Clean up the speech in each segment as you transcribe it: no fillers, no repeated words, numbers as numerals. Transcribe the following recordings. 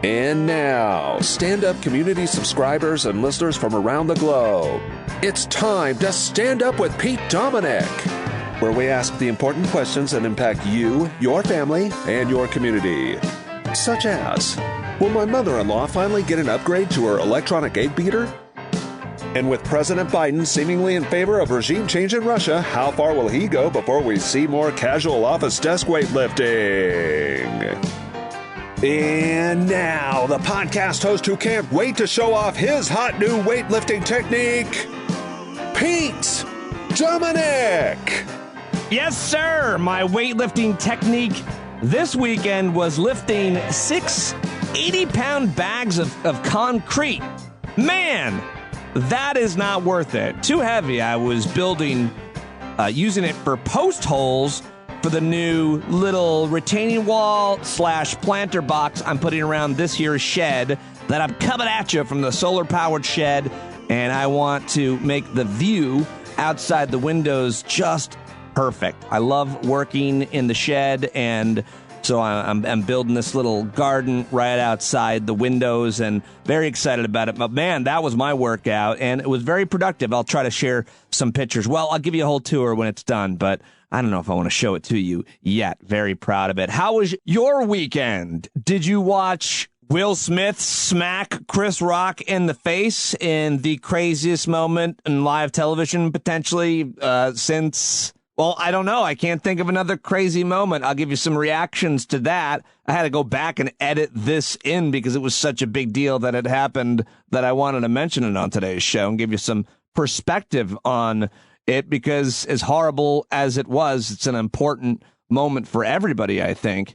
And now, stand-up community subscribers and listeners from around the globe, it's time to Stand Up with Pete Dominic, where we ask the important questions that impact you, your family, and your community. Such as, will my mother-in-law finally get an upgrade to her electronic egg beater? And with President Biden seemingly in favor of regime change in Russia, how far will he go before we see more casual office desk weightlifting? And now, the podcast host who can't wait to show off his hot new weightlifting technique, Pete Dominic! Yes, sir! My weightlifting technique this weekend was lifting 6 80-pound bags of concrete. Man, that is not worth it. Too heavy. I was building, using it for post holes for the new little retaining wall / planter box I'm putting around this here shed that I'm coming at you from the solar-powered shed, and I want to make the view outside the windows just perfect. I love working in the shed, and so I'm building this little garden right outside the windows and very excited about it. But man, that was my workout, and it was very productive. I'll try to share some pictures. Well, I'll give you a whole tour when it's done, but I don't know if I want to show it to you yet. Very proud of it. How was your weekend? Did you watch Will Smith smack Chris Rock in the face in the craziest moment in live television potentially since... Well, I don't know. I can't think of another crazy moment. I'll give you some reactions to that. I had to go back and edit this in because it was such a big deal that it happened that I wanted to mention it on today's show and give you some perspective on it, because as horrible as it was, it's an important moment for everybody, I think.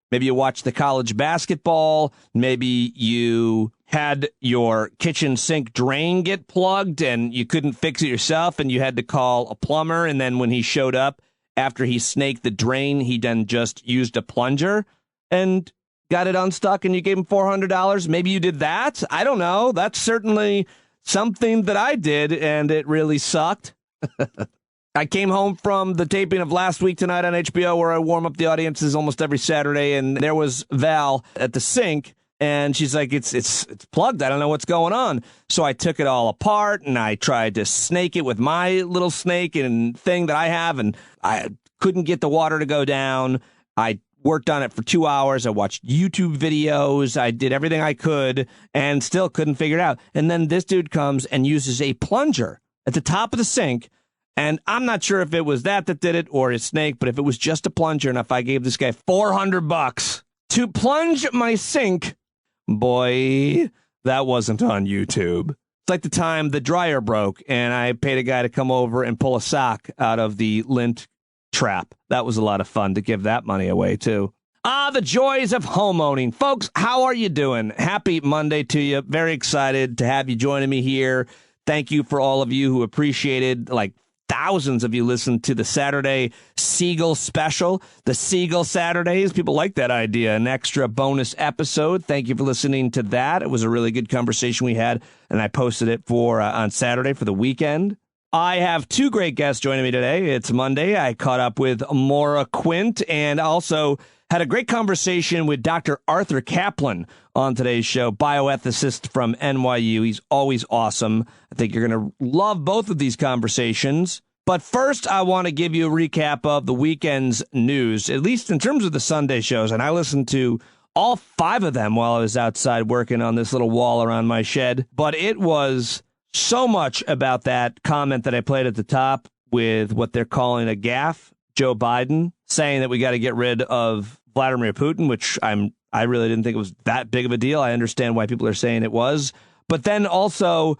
Maybe you watched the college basketball. Maybe you had your kitchen sink drain get plugged and you couldn't fix it yourself and you had to call a plumber. And then when he showed up after he snaked the drain, he then just used a plunger and got it unstuck and you gave him $400. Maybe you did that. I don't know. That's certainly something that I did, and it really sucked. I came home from the taping of Last Week Tonight on HBO, where I warm up the audiences almost every Saturday, and there was Val at the sink, and she's like, it's plugged. I don't know what's going on. So I took it all apart, and I tried to snake it with my little snake and thing that I have, and I couldn't get the water to go down. I worked on it for 2 hours. I watched YouTube videos. I did everything I could, and still couldn't figure it out. And then this dude comes and uses a plunger at the top of the sink, and I'm not sure if it was that did it or a snake, but if it was just a plunger, and if I gave this guy $400 to plunge my sink, boy, that wasn't on YouTube. It's like the time the dryer broke, and I paid a guy to come over and pull a sock out of the lint trap. That was a lot of fun to give that money away, too. The joys of homeowning. Folks, how are you doing? Happy Monday to you. Very excited to have you joining me here. Thank you for all of you who appreciated, like thousands of you listened to the Saturday Siegel special, the Siegel Saturdays. People like that idea, an extra bonus episode. Thank you for listening to that. It was a really good conversation we had, and I posted it for on Saturday for the weekend. I have two great guests joining me today. It's Monday. I caught up with Maura Quint and also had a great conversation with Dr. Arthur Caplan on today's show, bioethicist from NYU. He's always awesome. I think you're going to love both of these conversations. But first, I want to give you a recap of the weekend's news, at least in terms of the Sunday shows. And I listened to all 5 of them while I was outside working on this little wall around my shed. But it was so much about that comment that I played at the top with what they're calling a gaffe, Joe Biden, saying that we got to get rid of Vladimir Putin, which I really didn't think it was that big of a deal. I understand why people are saying it was. But then also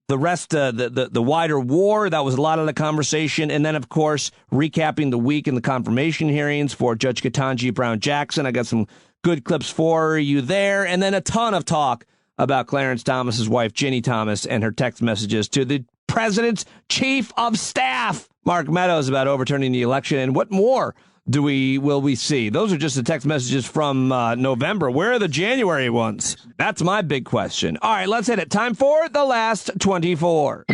the rest, the wider war, that was a lot of the conversation. And then, of course, recapping the week in the confirmation hearings for Judge Ketanji Brown Jackson. I got some good clips for you there. And then a ton of talk about Clarence Thomas's wife, Ginny Thomas, and her text messages to the president's chief of staff, Mark Meadows, about overturning the election. And what more will we see? Those are just the text messages from November. Where are the January ones? That's my big question. All right, let's hit it. Time for the last 24.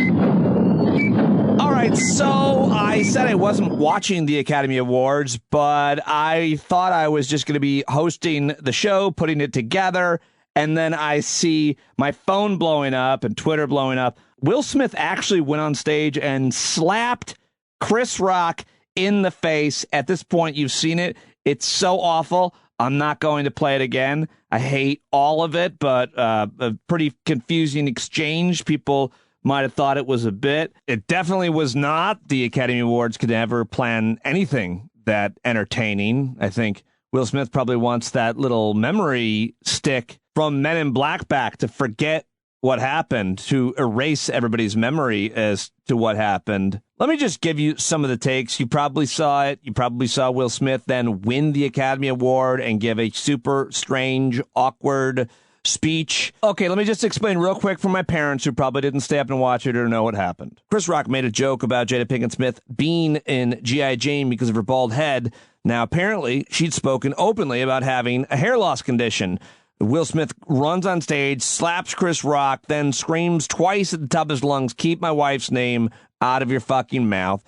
All right, so I said I wasn't watching the Academy Awards, but I thought I was just going to be hosting the show, putting it together, and then I see my phone blowing up and Twitter blowing up. Will Smith actually went on stage and slapped Chris Rock in the face. At this point, you've seen it. It's so awful. I'm not going to play it again. I hate all of it, but a pretty confusing exchange. People might have thought it was a bit. It definitely was not. The Academy Awards could never plan anything that entertaining. I think Will Smith probably wants that little memory stick from Men in Black back to forget what happened, to erase everybody's memory as to what happened. Let me just give you some of the takes. You probably saw it. You probably saw Will Smith then win the Academy Award and give a super strange, awkward speech. Okay, let me just explain real quick for my parents who probably didn't stay up and watch it or know what happened. Chris Rock made a joke about Jada Pinkett Smith being in G.I. Jane because of her bald head. Now, apparently, she'd spoken openly about having a hair loss condition. Will Smith runs on stage, slaps Chris Rock, then screams twice at the top of his lungs, "Keep my wife's name out of your fucking mouth."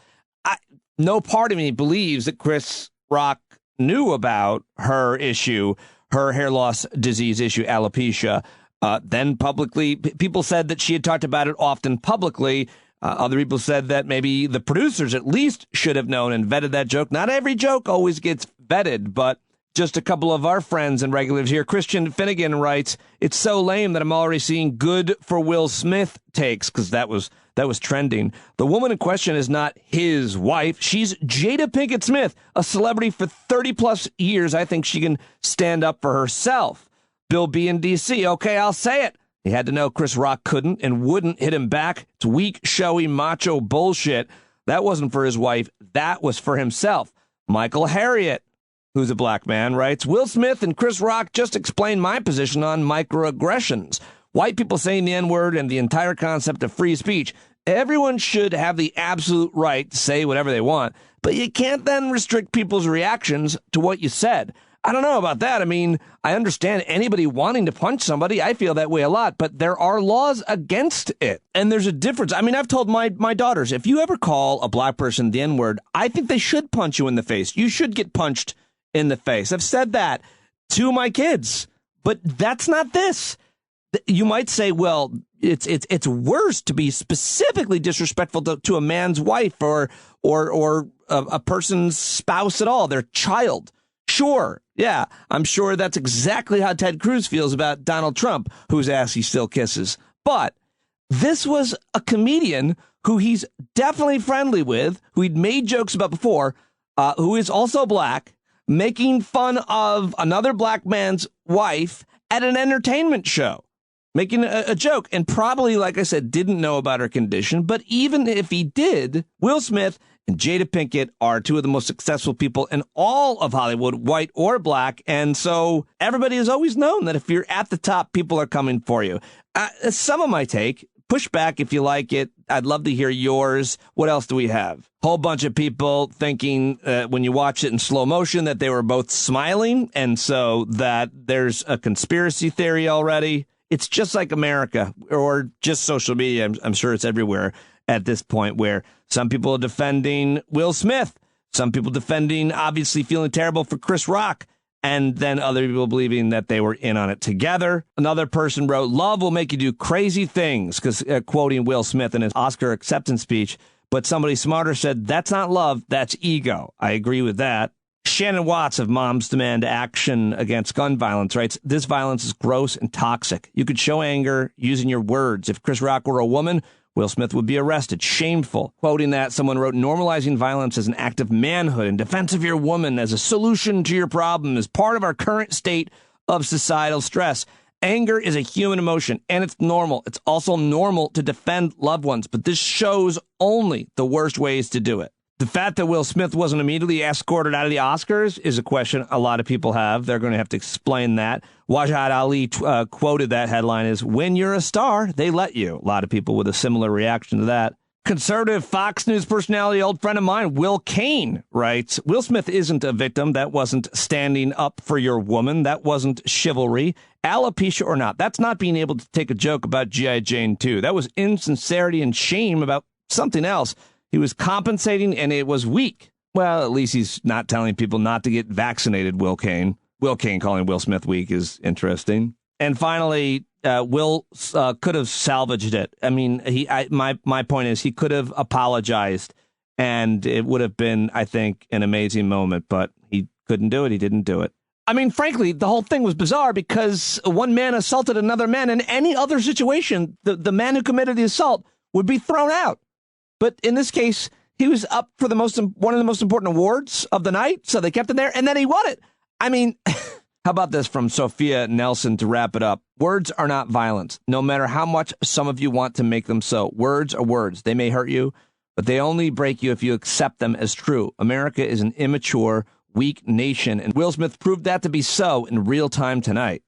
No part of me believes that Chris Rock knew about her issue, her hair loss disease issue, alopecia. Then publicly, people said that she had talked about it often publicly. Other people said that maybe the producers at least should have known and vetted that joke. Not every joke always gets vetted, but just a couple of our friends and regulars here. Christian Finnegan writes, "It's so lame that I'm already seeing good for Will Smith takes," because that was trending. "The woman in question is not his wife. She's Jada Pinkett Smith, a celebrity for 30 plus years. I think she can stand up for herself." Bill B in D.C. "Okay, I'll say it. He had to know Chris Rock couldn't and wouldn't hit him back. It's weak, showy, macho bullshit. That wasn't for his wife. That was for himself." Michael Harriet, who's a black man, writes, "Will Smith and Chris Rock just explained my position on microaggressions. White people saying the N-word and the entire concept of free speech. Everyone should have the absolute right to say whatever they want, but you can't then restrict people's reactions to what you said." I don't know about that. I mean, I understand anybody wanting to punch somebody. I feel that way a lot, but there are laws against it. And there's a difference. I mean, I've told my daughters, if you ever call a black person the N-word, I think they should punch you in the face. You should get punched in the face. I've said that to my kids, but that's not this. You might say, well, it's worse to be specifically disrespectful to a man's wife or a person's spouse at all, their child. Sure. Yeah, I'm sure that's exactly how Ted Cruz feels about Donald Trump, whose ass he still kisses. But this was a comedian who he's definitely friendly with, who he'd made jokes about before, who is also black, making fun of another black man's wife at an entertainment show, making a joke, and probably, like I said, didn't know about her condition. But even if he did, Will Smith and Jada Pinkett are two of the most successful people in all of Hollywood, white or black. And so everybody has always known that if you're at the top, people are coming for you. Some of my take. Push back if you like it. I'd love to hear yours. What else do we have? Whole bunch of people thinking when you watch it in slow motion that they were both smiling, and so that there's a conspiracy theory already. It's just like America, or just social media. I'm sure it's everywhere at this point, where some people are defending Will Smith, some people defending, obviously feeling terrible for Chris Rock, and then other people believing that they were in on it together. Another person wrote, "Love will make you do crazy things," because quoting Will Smith in his Oscar acceptance speech. But somebody smarter said, "That's not love, that's ego." I agree with that. Shannon Watts of Moms Demand Action Against Gun Violence writes, "This violence is gross and toxic. You could show anger using your words. If Chris Rock were a woman, Will Smith would be arrested. Shameful." Quoting that, someone wrote, "Normalizing violence as an act of manhood in defense of your woman as a solution to your problem is part of our current state of societal stress. Anger is a human emotion, and it's normal. It's also normal to defend loved ones, but this shows only the worst ways to do it." The fact that Will Smith wasn't immediately escorted out of the Oscars is a question a lot of people have. They're going to have to explain that. Wajid Ali quoted that headline as, "When you're a star, they let you." A lot of people with a similar reaction to that. Conservative Fox News personality, old friend of mine, Will Cain, writes, "Will Smith isn't a victim. That wasn't standing up for your woman. That wasn't chivalry. Alopecia or not, that's not being able to take a joke about G.I. Jane 2. That was insincerity and shame about something else. He was compensating, and it was weak." Well, at least he's not telling people not to get vaccinated, Will Cain. Will Cain calling Will Smith weak is interesting. And finally, Will could have salvaged it. I mean, my point is he could have apologized, and it would have been, I think, an amazing moment. But he couldn't do it. He didn't do it. I mean, frankly, the whole thing was bizarre because one man assaulted another man. In any other situation, the man who committed the assault would be thrown out. But in this case, he was up for one of the most important awards of the night, so they kept him there, and then he won it. I mean, how about this from Sophia Nelson to wrap it up? Words are not violence, no matter how much some of you want to make them so. Words are words. They may hurt you, but they only break you if you accept them as true. America is an immature, weak nation, and Will Smith proved that to be so in real time tonight.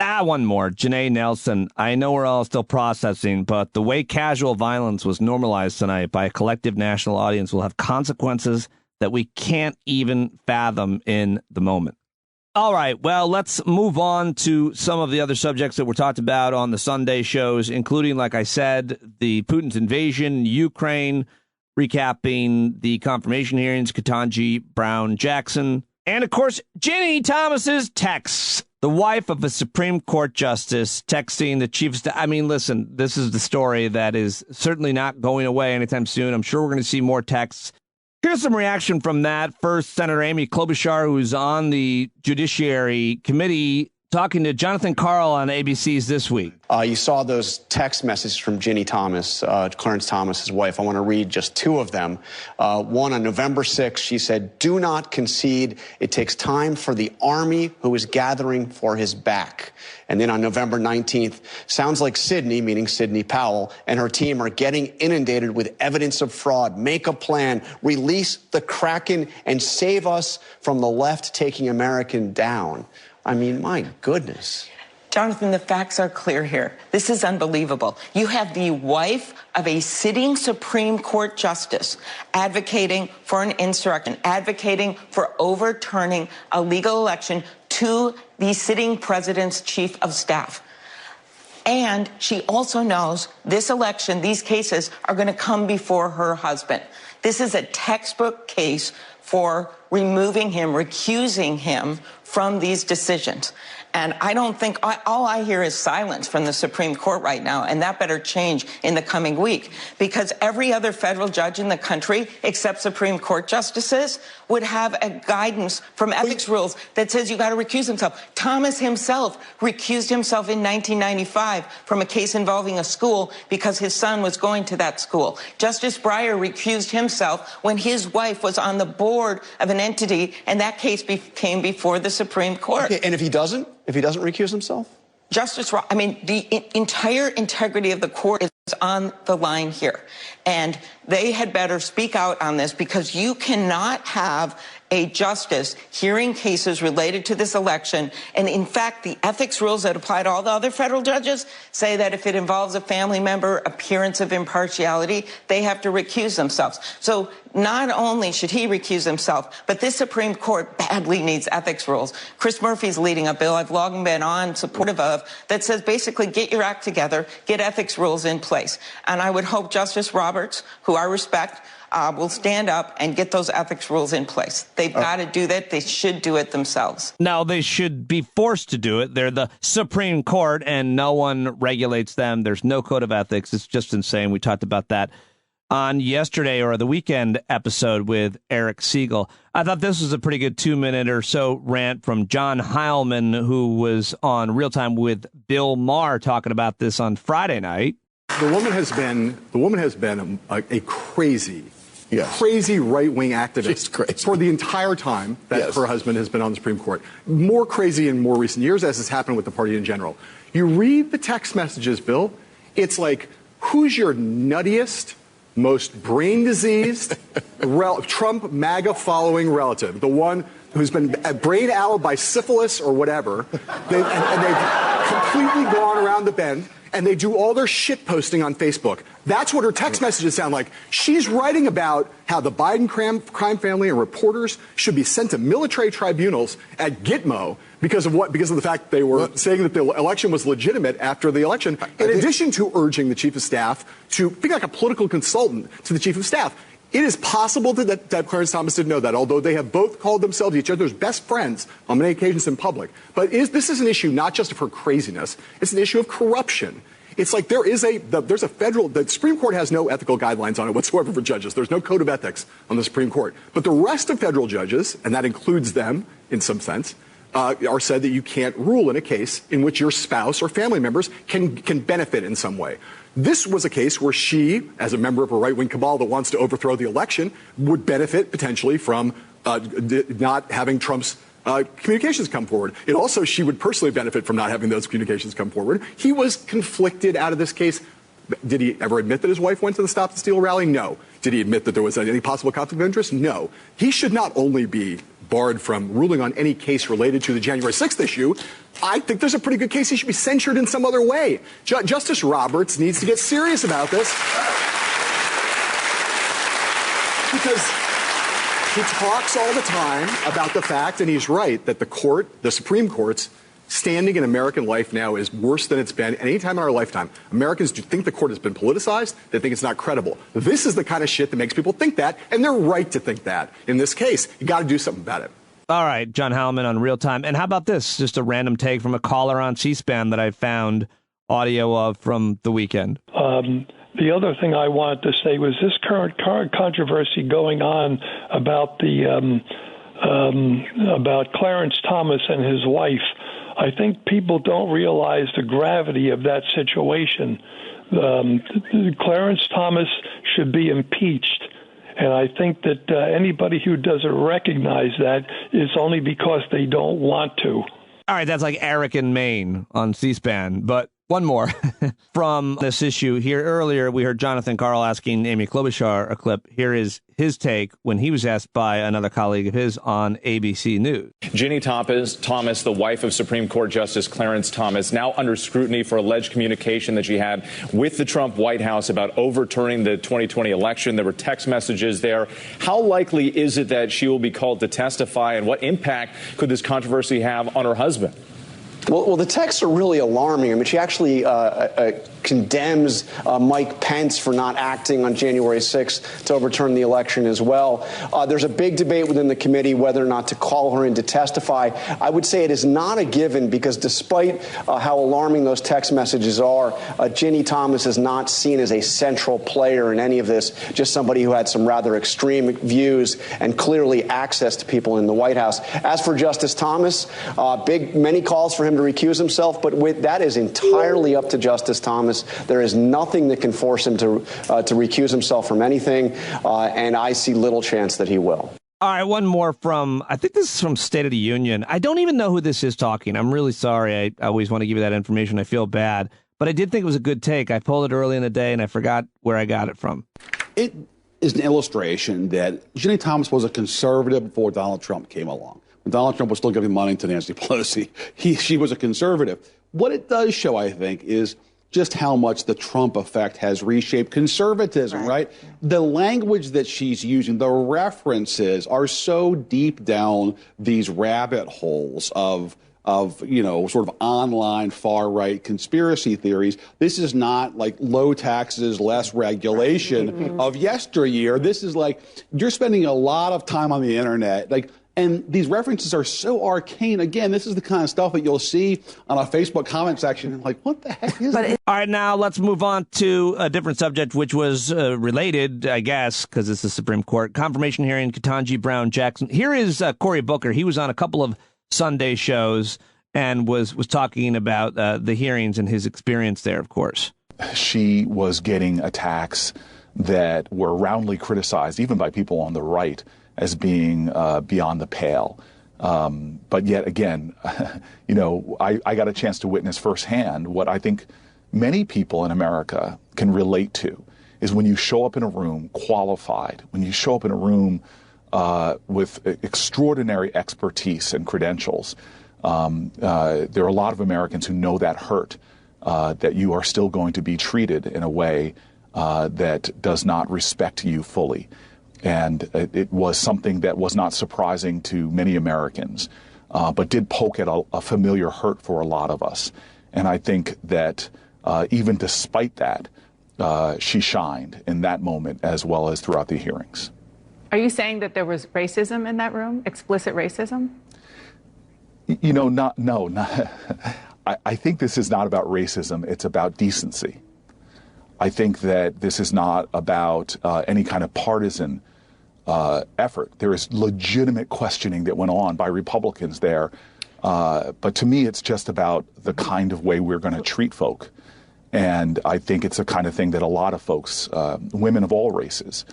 One more. Janae Nelson. I know we're all still processing, but the way casual violence was normalized tonight by a collective national audience will have consequences that we can't even fathom in the moment. All right, well, let's move on to some of the other subjects that were talked about on the Sunday shows, including, like I said, the Putin's invasion in Ukraine, recapping the confirmation hearings, Ketanji Brown Jackson, and, of course, Ginny Thomas's texts. The wife of a Supreme Court justice texting the chief of staff. I mean, listen, this is the story that is certainly not going away anytime soon. I'm sure we're going to see more texts. Here's some reaction from that. First, Senator Amy Klobuchar, who's on the Judiciary Committee, talking to Jonathan Karl on ABC's This Week. You saw those text messages from Ginny Thomas, Clarence Thomas's wife. I want to read just two of them. One on November 6th, she said, "Do not concede. It takes time for the army who is gathering for his back." And then on November 19th, "Sounds like Sidney," meaning Sidney Powell, "and her team are getting inundated with evidence of fraud. Make a plan, release the Kraken, and save us from the left taking America down." I mean, my goodness. Jonathan, the facts are clear here. This is unbelievable. You have the wife of a sitting Supreme Court justice advocating for an insurrection, advocating for overturning a legal election to the sitting president's chief of staff. And she also knows this election, these cases are going to come before her husband. This is a textbook case for removing him, recusing him from these decisions. And I don't think, all I hear is silence from the Supreme Court right now, and that better change in the coming week, because every other federal judge in the country, except Supreme Court justices, would have a guidance from ethics rules that says you got to recuse himself. Thomas himself recused himself in 1995 from a case involving a school because his son was going to that school. Justice Breyer recused himself when his wife was on the board of an entity, and that case came before the Supreme Court. Okay, and if he doesn't recuse himself? The entire integrity of the court is on the line here. And they had better speak out on this, because you cannot have a justice hearing cases related to this election. And in fact, the ethics rules that apply to all the other federal judges say that if it involves a family member, appearance of impartiality, they have to recuse themselves. So not only should he recuse himself, but this Supreme Court badly needs ethics rules. Chris Murphy's leading a bill I've long been supportive of that says basically get your act together, get ethics rules in place. And I would hope Justice Roberts, who I respect, will stand up and get those ethics rules in place. They've got to do that. They should do it themselves. Now, they should be forced to do it. They're the Supreme Court, and no one regulates them. There's no code of ethics. It's just insane. We talked about that on yesterday or the weekend episode with Eric Siegel. I thought this was a pretty good 2-minute or so rant from John Heilman, who was on Real Time with Bill Maher talking about this on Friday night. The woman has been a crazy right-wing activist for the entire time that her husband has been on the Supreme Court. More crazy in more recent years, as has happened with the party in general. You read the text messages, Bill, it's like, who's your nuttiest, most brain-diseased, Trump MAGA following relative? The one who's been brain-addled by syphilis or whatever, and they've completely gone around the bend. And they do all their shit posting on Facebook. That's what her text messages sound like. She's writing about how the Biden crime family and reporters should be sent to military tribunals at Gitmo because of what? Because of the fact they were saying that the election was legitimate after the election, in addition to urging the chief of staff to be like a political consultant to the chief of staff. It is possible that Clarence Thomas didn't know that, although they have both called themselves each other's best friends on many occasions in public. But this is an issue not just of her craziness. It's an issue of corruption. It's like there's a federal, the Supreme Court has no ethical guidelines on it whatsoever for judges. There's no code of ethics on the Supreme Court. But the rest of federal judges, and that includes them in some sense, are said that you can't rule in a case in which your spouse or family members can benefit in some way. This was a case where she, as a member of a right-wing cabal that wants to overthrow the election, would benefit potentially from not having Trump's communications come forward. She would personally benefit from not having those communications come forward. He was conflicted out of this case. Did he ever admit that his wife went to the Stop the Steal rally? No. Did he admit that there was any possible conflict of interest? No. He should not only be barred from ruling on any case related to the January 6th issue. I think there's a pretty good case he should be censured in some other way. Justice Roberts needs to get serious about this because he talks all the time about the fact, and he's right, that the Supreme Court's standing in American life now is worse than it's been any time in our lifetime. Americans do think the court has been politicized. They think it's not credible. This is the kind of shit that makes people think that, and they're right to think that. In this case, you got to do something about it. All right, John Hallman on Real Time. And how about this? Just a random take from a caller on C-SPAN that I found audio of from the weekend. The other thing I wanted to say was this current controversy going on about about Clarence Thomas and his wife. I think people don't realize the gravity of that situation. Clarence Thomas should be impeached. And I think that anybody who doesn't recognize that is only because they don't want to. All right, that's like Eric in Maine on C-SPAN. But one more from this issue here. Earlier, we heard Jonathan Karl asking Amy Klobuchar a clip. Here is his take when he was asked by another colleague of his on ABC News. Ginny Thomas, the wife of Supreme Court Justice Clarence Thomas, now under scrutiny for alleged communication that she had with the Trump White House about overturning the 2020 election. There were text messages there. How likely is it that she will be called to testify, and what impact could this controversy have on her husband? Well, the texts are really alarming. I mean, she actually condemns Mike Pence for not acting on January 6th to overturn the election as well. There's a big debate within the committee whether or not to call her in to testify. I would say it is not a given because despite how alarming those text messages are, Ginny Thomas is not seen as a central player in any of this, just somebody who had some rather extreme views and clearly access to people in the White House. As for Justice Thomas, many calls for him to recuse himself, but that is entirely up to Justice Thomas. There is nothing that can force him to recuse himself from anything, and I see little chance that he will. All right, one more from, I think this is from State of the Union. I don't even know who this is talking. I'm really sorry. I always want to give you that information. I feel bad. But I did think it was a good take. I pulled it early in the day, and I forgot where I got it from. It is an illustration that Ginny Thomas was a conservative before Donald Trump came along. When Donald Trump was still giving money to Nancy Pelosi, she was a conservative. What it does show, I think, is just how much the Trump effect has reshaped conservatism, right? The language that she's using, the references are so deep down these rabbit holes of sort of online far-right conspiracy theories. This is not like low taxes, less regulation of yesteryear. This is like you're spending a lot of time on the internet, and these references are so arcane. Again, this is the kind of stuff that you'll see on a Facebook comment section. Like, what the heck is that? All right, now let's move on to a different subject, which was related, I guess, because it's the Supreme Court. Confirmation hearing, Ketanji Brown Jackson. Here is Cory Booker. He was on a couple of Sunday shows and was talking about the hearings and his experience there, of course. She was getting attacks that were roundly criticized, even by people on the right, as being beyond the pale. But yet again, I got a chance to witness firsthand what I think many people in America can relate to is when you show up in a room qualified, when you show up in a room with extraordinary expertise and credentials. There are a lot of Americans who know that hurt, that you are still going to be treated in a way that does not respect you fully. And it was something that was not surprising to many Americans, but did poke at a familiar hurt for a lot of us. And I think that even despite that, she shined in that moment as well as throughout the hearings. Are you saying that there was racism in that room, explicit racism? You know, no. I think this is not about racism. It's about decency. I think that this is not about any kind of partisan effort. There is legitimate questioning that went on by Republicans there. But to me, it's just about the kind of way we're going to treat folk. And I think it's the kind of thing that a lot of folks, women of all races,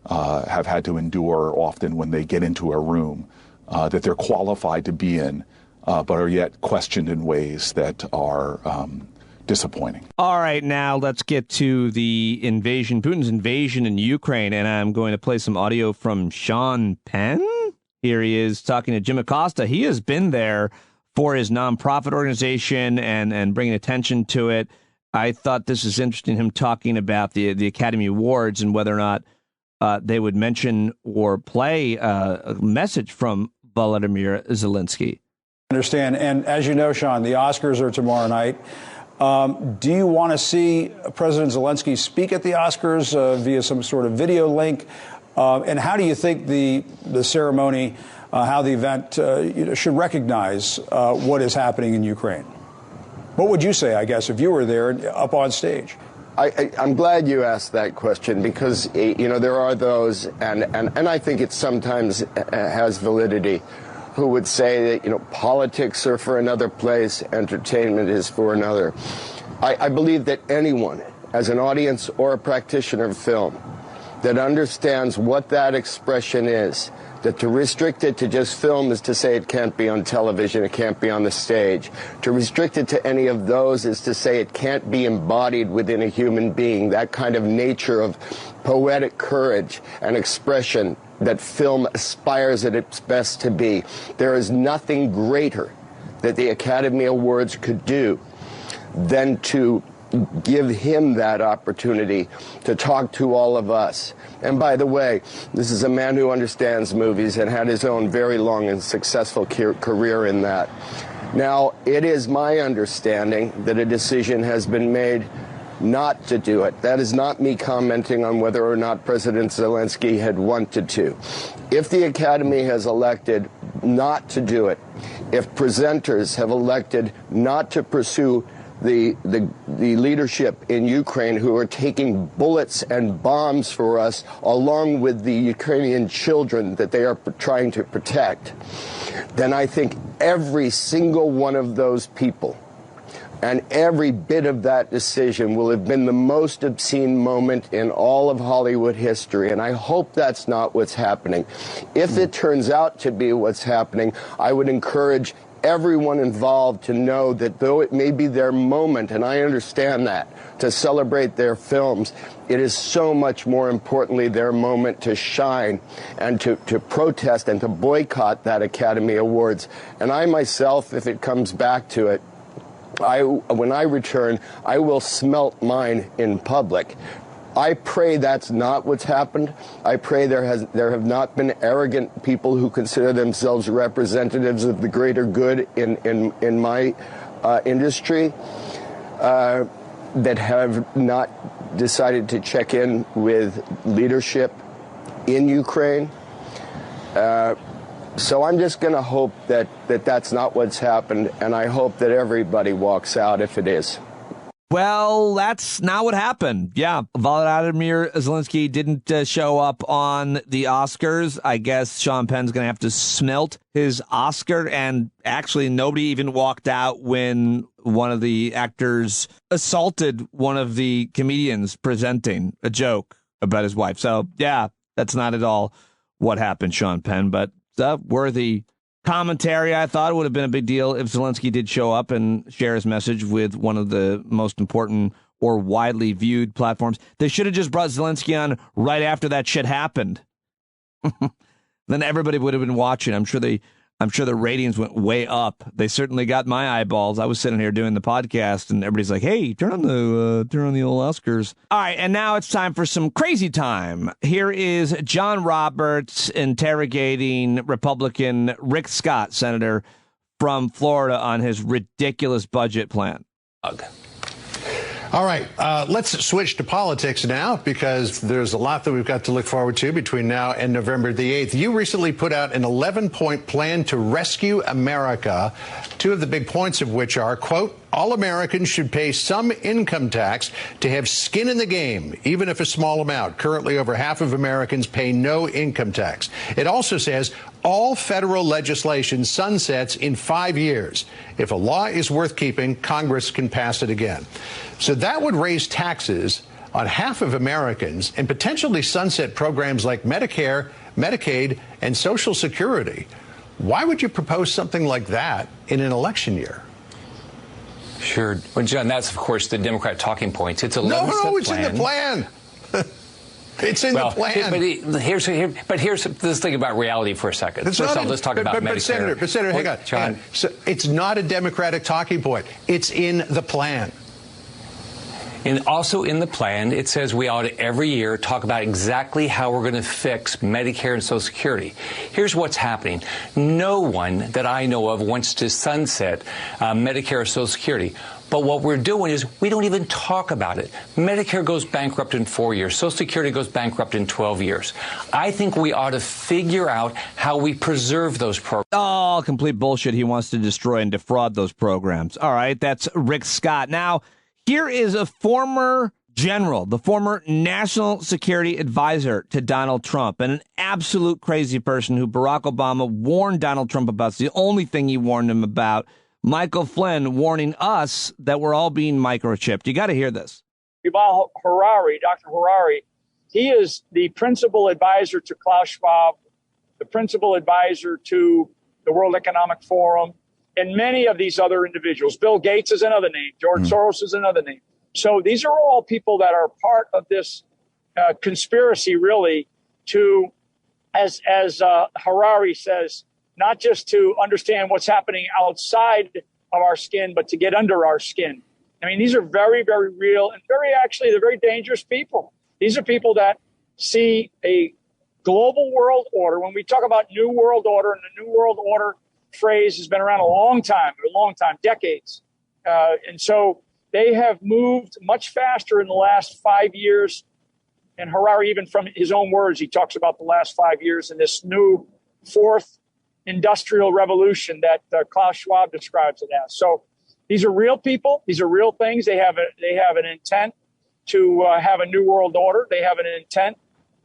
have had to endure often when they get into a room that they're qualified to be in, but are yet questioned in ways that are disappointing. All right, now let's get to the Putin's invasion in Ukraine, and I'm going to play some audio from Sean Penn. Here he is talking to Jim Acosta. He has been there for his nonprofit organization and bringing attention to it. I thought this is interesting, him talking about the Academy Awards and whether or not they would mention or play a message from Volodymyr Zelensky. Understand. And as you know, Sean, the Oscars are tomorrow night. Do you want to see President Zelensky speak at the Oscars via some sort of video link? And how do you think the ceremony, how the event should recognize what is happening in Ukraine? What would you say, I guess, if you were there up on stage? I'm glad you asked that question because, there are those, and I think it sometimes has validity, who would say that, politics are for another place, entertainment is for another. I believe that anyone, as an audience or a practitioner of film, that understands what that expression is, that to restrict it to just film is to say it can't be on television, it can't be on the stage. To restrict it to any of those is to say it can't be embodied within a human being, that kind of nature of poetic courage and expression that film aspires at its best to be. There is nothing greater that the Academy Awards could do than to give him that opportunity to talk to all of us. And by the way, this is a man who understands movies and had his own very long and successful career in that. Now, it is my understanding that a decision has been made not to do it. That is not me commenting on whether or not President Zelensky had wanted to. If the Academy has elected not to do it, if presenters have elected not to pursue the leadership in Ukraine who are taking bullets and bombs for us, along with the Ukrainian children that they are trying to protect, then I think every single one of those people and every bit of that decision will have been the most obscene moment in all of Hollywood history. And I hope that's not what's happening. If it turns out to be what's happening, I would encourage everyone involved to know that though it may be their moment, and I understand that, to celebrate their films, it is so much more importantly their moment to shine and to protest and to boycott that Academy Awards. And I myself, if it comes back to it, when I return, I will smelt mine in public. I pray that's not what's happened. I pray there have not been arrogant people who consider themselves representatives of the greater good in my industry that have not decided to check in with leadership in Ukraine. So I'm just going to hope that that's not what's happened, and I hope that everybody walks out if it is. Well, that's not what happened. Yeah, Volodymyr Zelensky didn't show up on the Oscars. I guess Sean Penn's going to have to smelt his Oscar, and actually nobody even walked out when one of the actors assaulted one of the comedians presenting a joke about his wife. So, yeah, that's not at all what happened, Sean Penn, but worthy commentary. I thought it would have been a big deal if Zelensky did show up and share his message with one of the most important or widely viewed platforms. They should have just brought Zelensky on right after that shit happened. Then everybody would have been watching. I'm sure the ratings went way up. They certainly got my eyeballs. I was sitting here doing the podcast, and everybody's like, "Hey, turn on the old Oscars." All right, and now it's time for some crazy time. Here is John Roberts interrogating Republican Rick Scott, senator from Florida, on his ridiculous budget plan. All right, let's switch to politics now, because there's a lot that we've got to look forward to between now and November the 8th. You recently put out an 11-point plan to rescue America, two of the big points of which are, quote, all Americans should pay some income tax to have skin in the game, even if a small amount. Currently, over half of Americans pay no income tax. It also says all federal legislation sunsets in 5 years. If a law is worth keeping, Congress can pass it again. So that would raise taxes on half of Americans and potentially sunset programs like Medicare, Medicaid, and Social Security. Why would you propose something like that in an election year? Sure. Well, John, that's, of course, the Democrat talking points. It's a No, it's in the plan. It's in the plan. But here's let's think about reality for a second. First of all, let's talk about Medicare. But Senator, hang on, John. So it's not a Democratic talking point. It's in the plan. And also in the plan, it says we ought to every year talk about exactly how we're going to fix Medicare and Social Security. Here's what's happening. No one that I know of wants to sunset Medicare or Social Security. But what we're doing is we don't even talk about it. Medicare goes bankrupt in 4 years. Social Security goes bankrupt in 12 years. I think we ought to figure out how we preserve those programs. Oh, complete bullshit. He wants to destroy and defraud those programs. All right, that's Rick Scott. Now, here is a former general, the former national security advisor to Donald Trump, and an absolute crazy person who Barack Obama warned Donald Trump about. It's the only thing he warned him about. Michael Flynn warning us that we're all being microchipped. You got to hear this. Yuval Harari, Dr. Harari, he is the principal advisor to Klaus Schwab, the principal advisor to the World Economic Forum, and many of these other individuals. Bill Gates is another name. George Soros is another name. So these are all people that are part of this conspiracy, really, to, as Harari says, not just to understand what's happening outside of our skin, but to get under our skin. I mean, these are very, very real and they're very dangerous people. These are people that see a global world order. When we talk about New World Order, and the New World Order phrase has been around a long time, decades. And so they have moved much faster in the last 5 years. And Harari, even from his own words, he talks about the last 5 years in this new fourth industrial revolution that Klaus Schwab describes it as. So these are real people. These are real things. They have an intent to have a new world order. They have an intent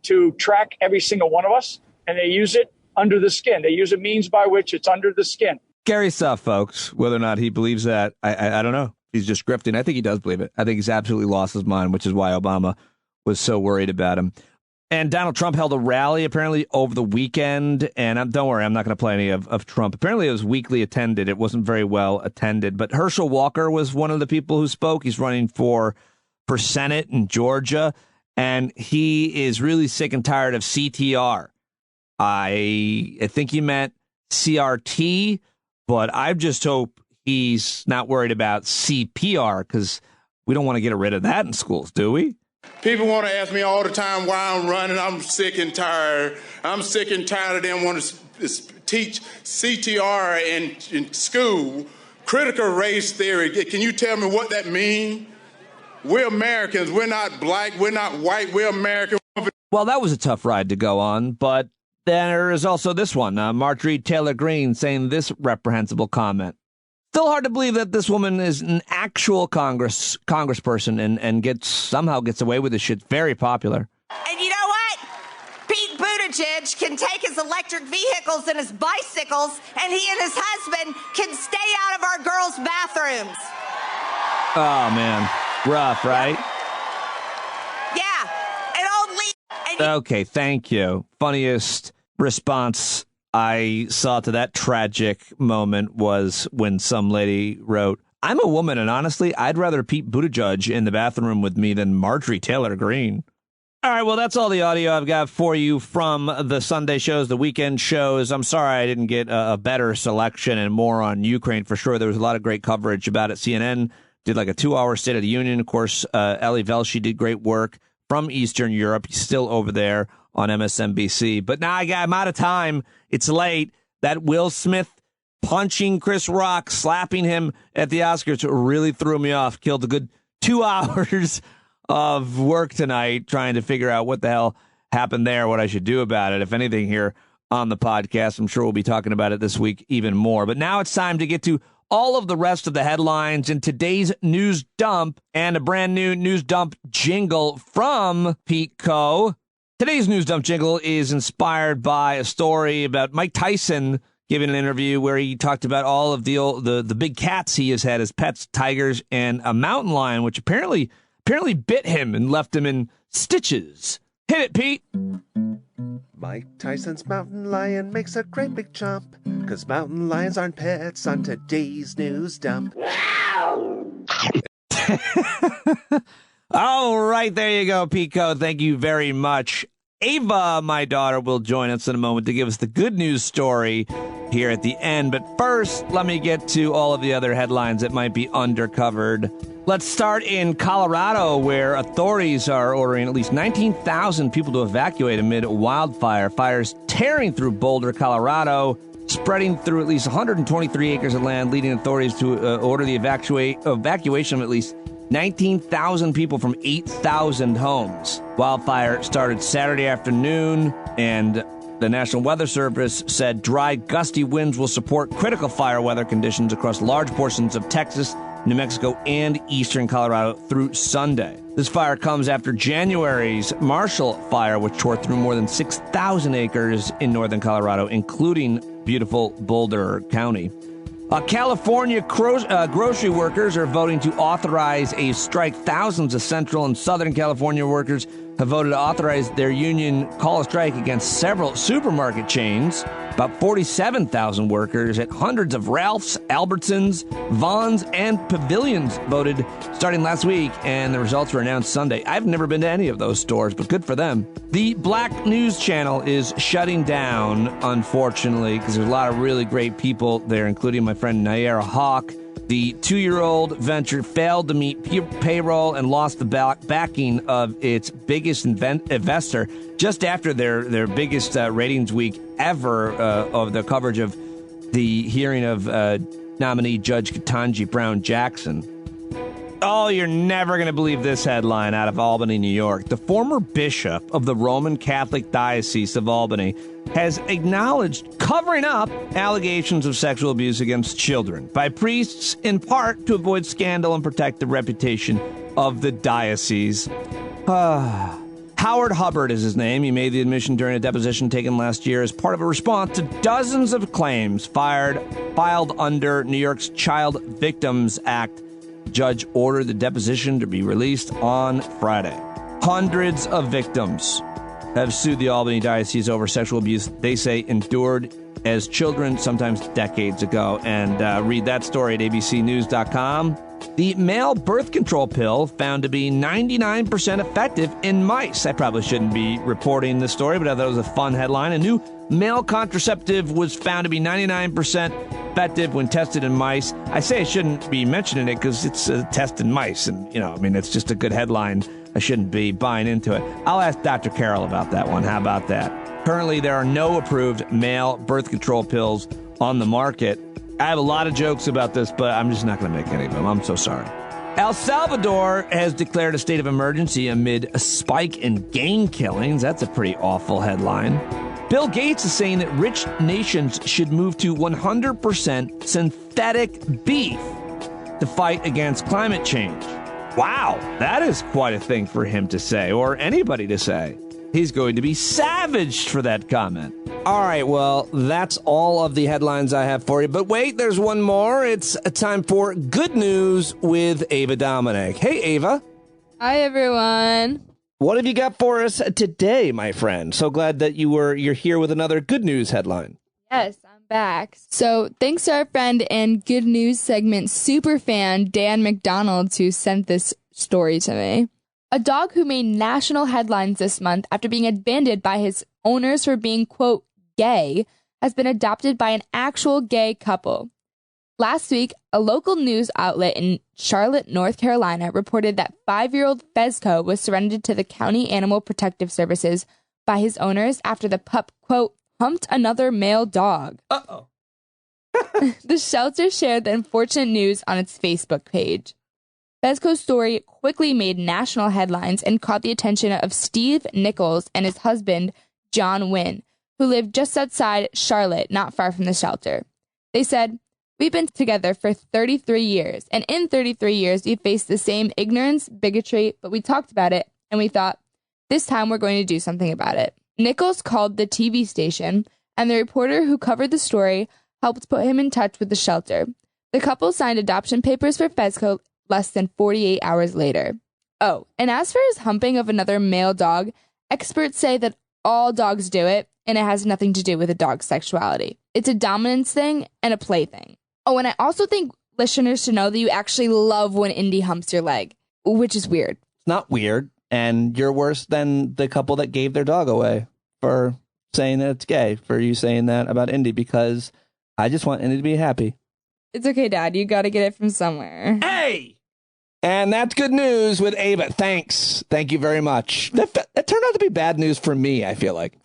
to track every single one of us, and they use it under the skin. They use a means by which it's under the skin. Scary stuff, folks. Whether or not he believes that, I don't know. He's just grifting. I think he does believe it. I think he's absolutely lost his mind, which is why Obama was so worried about him. And Donald Trump held a rally apparently over the weekend. And don't worry, I'm not going to play any of Trump. Apparently it was weakly attended. It wasn't very well attended. But Shel Walker was one of the people who spoke. He's running for Senate in Georgia. And he is really sick and tired of CTR. I think he meant CRT, but I just hope he's not worried about CPR, because we don't want to get rid of that in schools, do we? People want to ask me all the time why I'm running. I'm sick and tired. I'm sick and tired of them wanting to teach CTR in school, critical race theory. Can you tell me what that means? We're Americans. We're not black. We're not white. We're American. Well, that was a tough ride to go on, but there is also this one. Marjorie Taylor Greene saying this reprehensible comment. Still hard to believe that this woman is an actual congressperson and somehow gets away with this shit. Very popular. And you know what? Pete Buttigieg can take his electric vehicles and his bicycles, and he and his husband can stay out of our girls' bathrooms. Oh, man. Rough, right? Yeah. And only... Okay, thank you. Funniest response I saw to that tragic moment was when some lady wrote, I'm a woman, and honestly, I'd rather Pete Buttigieg in the bathroom with me than Marjorie Taylor Greene. All right, well, that's all the audio I've got for you from the Sunday shows, the weekend shows. I'm sorry I didn't get a better selection and more on Ukraine for sure. There was a lot of great coverage about it. CNN did like a 2-hour State of the Union. Of course, Elie Velshi did great work from Eastern Europe. He's still over there on MSNBC. But now I'm out of time. It's late. That Will Smith punching Chris Rock, slapping him at the Oscars really threw me off. Killed a good 2 hours of work tonight trying to figure out what the hell happened there, what I should do about it. If anything, here on the podcast, I'm sure we'll be talking about it this week even more. But now it's time to get to all of the rest of the headlines in today's news dump, and a brand new news dump jingle from Pete Coe. Today's news dump jingle is inspired by a story about Mike Tyson giving an interview where he talked about all of the big cats he has had as pets, tigers, and a mountain lion, which apparently bit him and left him in stitches. Hit it, Pete. Mike Tyson's mountain lion makes a great big jump, 'cause mountain lions aren't pets on today's news dump. All right, there you go, Pico. Thank you very much. Ava, my daughter, will join us in a moment to give us the good news story here at the end. But first, let me get to all of the other headlines that might be undercovered. Let's start in Colorado, where authorities are ordering at least 19,000 people to evacuate amid wildfire. Fires tearing through Boulder, Colorado, spreading through at least 123 acres of land, leading authorities to order the evacuation of at least 19,000 people from 8,000 homes. Wildfire started Saturday afternoon, and the National Weather Service said dry, gusty winds will support critical fire weather conditions across large portions of Texas, New Mexico, and eastern Colorado through Sunday. This fire comes after January's Marshall Fire, which tore through more than 6,000 acres in northern Colorado, including beautiful Boulder County. California grocery workers are voting to authorize a strike. Thousands of Central and Southern California workers have voted to authorize their union call a strike against several supermarket chains. About 47,000 workers at hundreds of Ralph's, Albertsons, Vons, and Pavilions voted starting last week, and the results were announced Sunday. I've never been to any of those stores, but good for them. The Black News Channel is shutting down, unfortunately, because there's a lot of really great people there, including my friend Naira Hawk. The 2-year-old venture failed to meet payroll and lost the backing of its biggest investor just after their biggest ratings week ever of the coverage of the hearing of nominee Judge Ketanji Brown Jackson. Oh, you're never going to believe this headline out of Albany, New York. The former bishop of the Roman Catholic Diocese of Albany has acknowledged covering up allegations of sexual abuse against children by priests, in part to avoid scandal and protect the reputation of the diocese. Howard Hubbard is his name. He made the admission during a deposition taken last year as part of a response to dozens of claims filed under New York's Child Victims Act. The judge ordered the deposition to be released on Friday. Hundreds of victims have sued the Albany Diocese over sexual abuse they say endured as children, sometimes decades ago. And read that story at abcnews.com. The male birth control pill found to be 99% effective in mice. I probably shouldn't be reporting this story, but I thought it was a fun headline. A new male contraceptive was found to be 99% effective when tested in mice. I say I shouldn't be mentioning it because it's a test in mice. And, it's just a good headline. I shouldn't be buying into it. I'll ask Dr. Carroll about that one. How about that? Currently, there are no approved male birth control pills on the market. I have a lot of jokes about this, but I'm just not going to make any of them. I'm so sorry. El Salvador has declared a state of emergency amid a spike in gang killings. That's a pretty awful headline. Bill Gates is saying that rich nations should move to 100% synthetic beef to fight against climate change. Wow, that is quite a thing for him to say, or anybody to say. He's going to be savaged for that comment. All right, well, that's all of the headlines I have for you. But wait, there's one more. It's a time for Good News with Ava Dominic. Hey, Ava. Hi, everyone. What have you got for us today, my friend? So glad that you're here with another Good News headline. Yes, I'm back. So thanks to our friend and Good News segment superfan, Dan McDonald, who sent this story to me. A dog who made national headlines this month after being abandoned by his owners for being, quote, gay, has been adopted by an actual gay couple. Last week, a local news outlet in Charlotte, North Carolina, reported that 5-year-old Fezco was surrendered to the County Animal Protective Services by his owners after the pup, quote, humped another male dog. Uh-oh. The shelter shared the unfortunate news on its Facebook page. Fezco's story quickly made national headlines and caught the attention of Steve Nichols and his husband, John Wynn, who lived just outside Charlotte, not far from the shelter. They said, "We've been together for 33 years, and in 33 years, we faced the same ignorance, bigotry, but we talked about it, and we thought, this time we're going to do something about it." Nichols called the TV station, and the reporter who covered the story helped put him in touch with the shelter. The couple signed adoption papers for Fezco less than 48 hours later. Oh, and as for his humping of another male dog, experts say that all dogs do it, and it has nothing to do with a dog's sexuality. It's a dominance thing and a play thing. Oh, and I also think listeners should know that you actually love when Indy humps your leg, which is weird. It's not weird, and you're worse than the couple that gave their dog away for saying that it's gay, for you saying that about Indy, because I just want Indy to be happy. It's okay, Dad. You got to get it from somewhere. Hey! And that's good news with Ava. Thanks. Thank you very much. That turned out to be bad news for me, I feel like.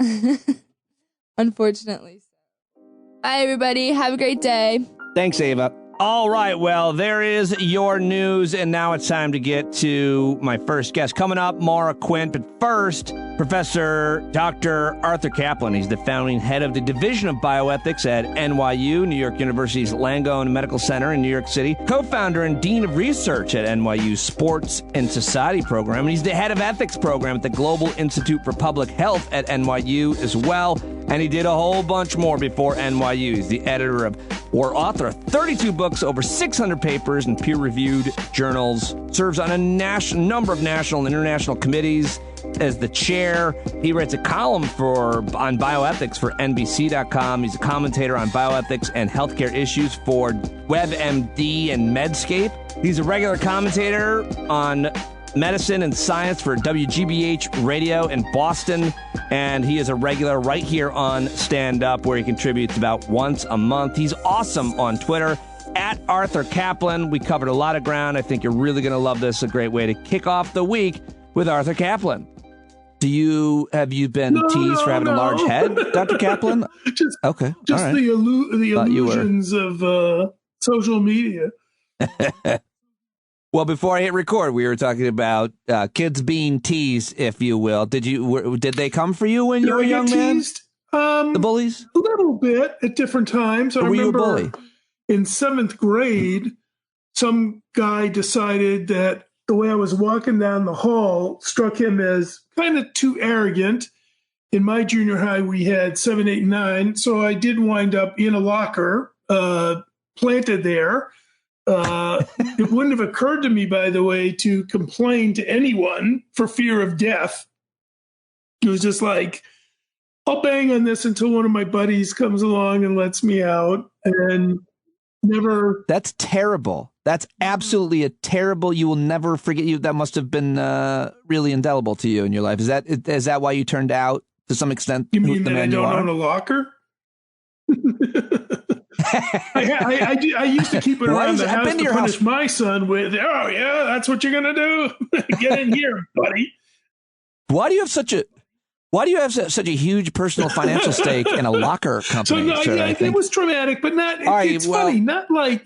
Unfortunately so. Bye, everybody. Have a great day. Thanks, Ava. All right, well, there is your news, and now it's time to get to my first guest. Coming up, Maura, Quint, but first, Professor Dr. Arthur Caplan. He's the founding head of the Division of Bioethics at NYU, New York University's Langone Medical Center in New York City, co-founder and dean of research at NYU's Sports and Society program, and he's the head of ethics program at the Global Institute for Public Health at NYU as well, and he did a whole bunch more before NYU. He's the editor of, or author of 32 books, over 600 papers in peer-reviewed journals, serves on a number of national and international committees as the chair. He writes a column on bioethics for NBC.com. He's a commentator on bioethics and healthcare issues for WebMD and Medscape. He's a regular commentator on medicine and science for WGBH Radio in Boston, and he is a regular right here on Stand Up, where he contributes about once a month. He's awesome on Twitter, at Arthur Caplan. We covered a lot of ground. I think you're really going to love this. A great way to kick off the week with Arthur Caplan. Have you been teased for having a large head, Dr. Caplan? Okay. Just right. the illusions of social media. Well, before I hit record, we were talking about kids being teased, if you will. Did they come for you when you were a young man? Teased? The bullies? A little bit at different times. I remember in 7th grade, some guy decided that the way I was walking down the hall struck him as kind of too arrogant. In my junior high, we had 7, 8, 9. So I did wind up in a locker, planted there. It wouldn't have occurred to me, by the way, to complain to anyone for fear of death. It was just like, I'll bang on this until one of my buddies comes along and lets me out, and never. That's terrible. That's absolutely a terrible. You will never forget. That must have been really indelible to you in your life. Is that why you turned out to some extent? You mean that I don't own a locker? I used to keep it around the house to punish my son with, oh, yeah, that's what you're going to do. Get in here, buddy. Why do you have such a huge personal financial stake in a locker company? So, it was traumatic, but not, it's funny, not like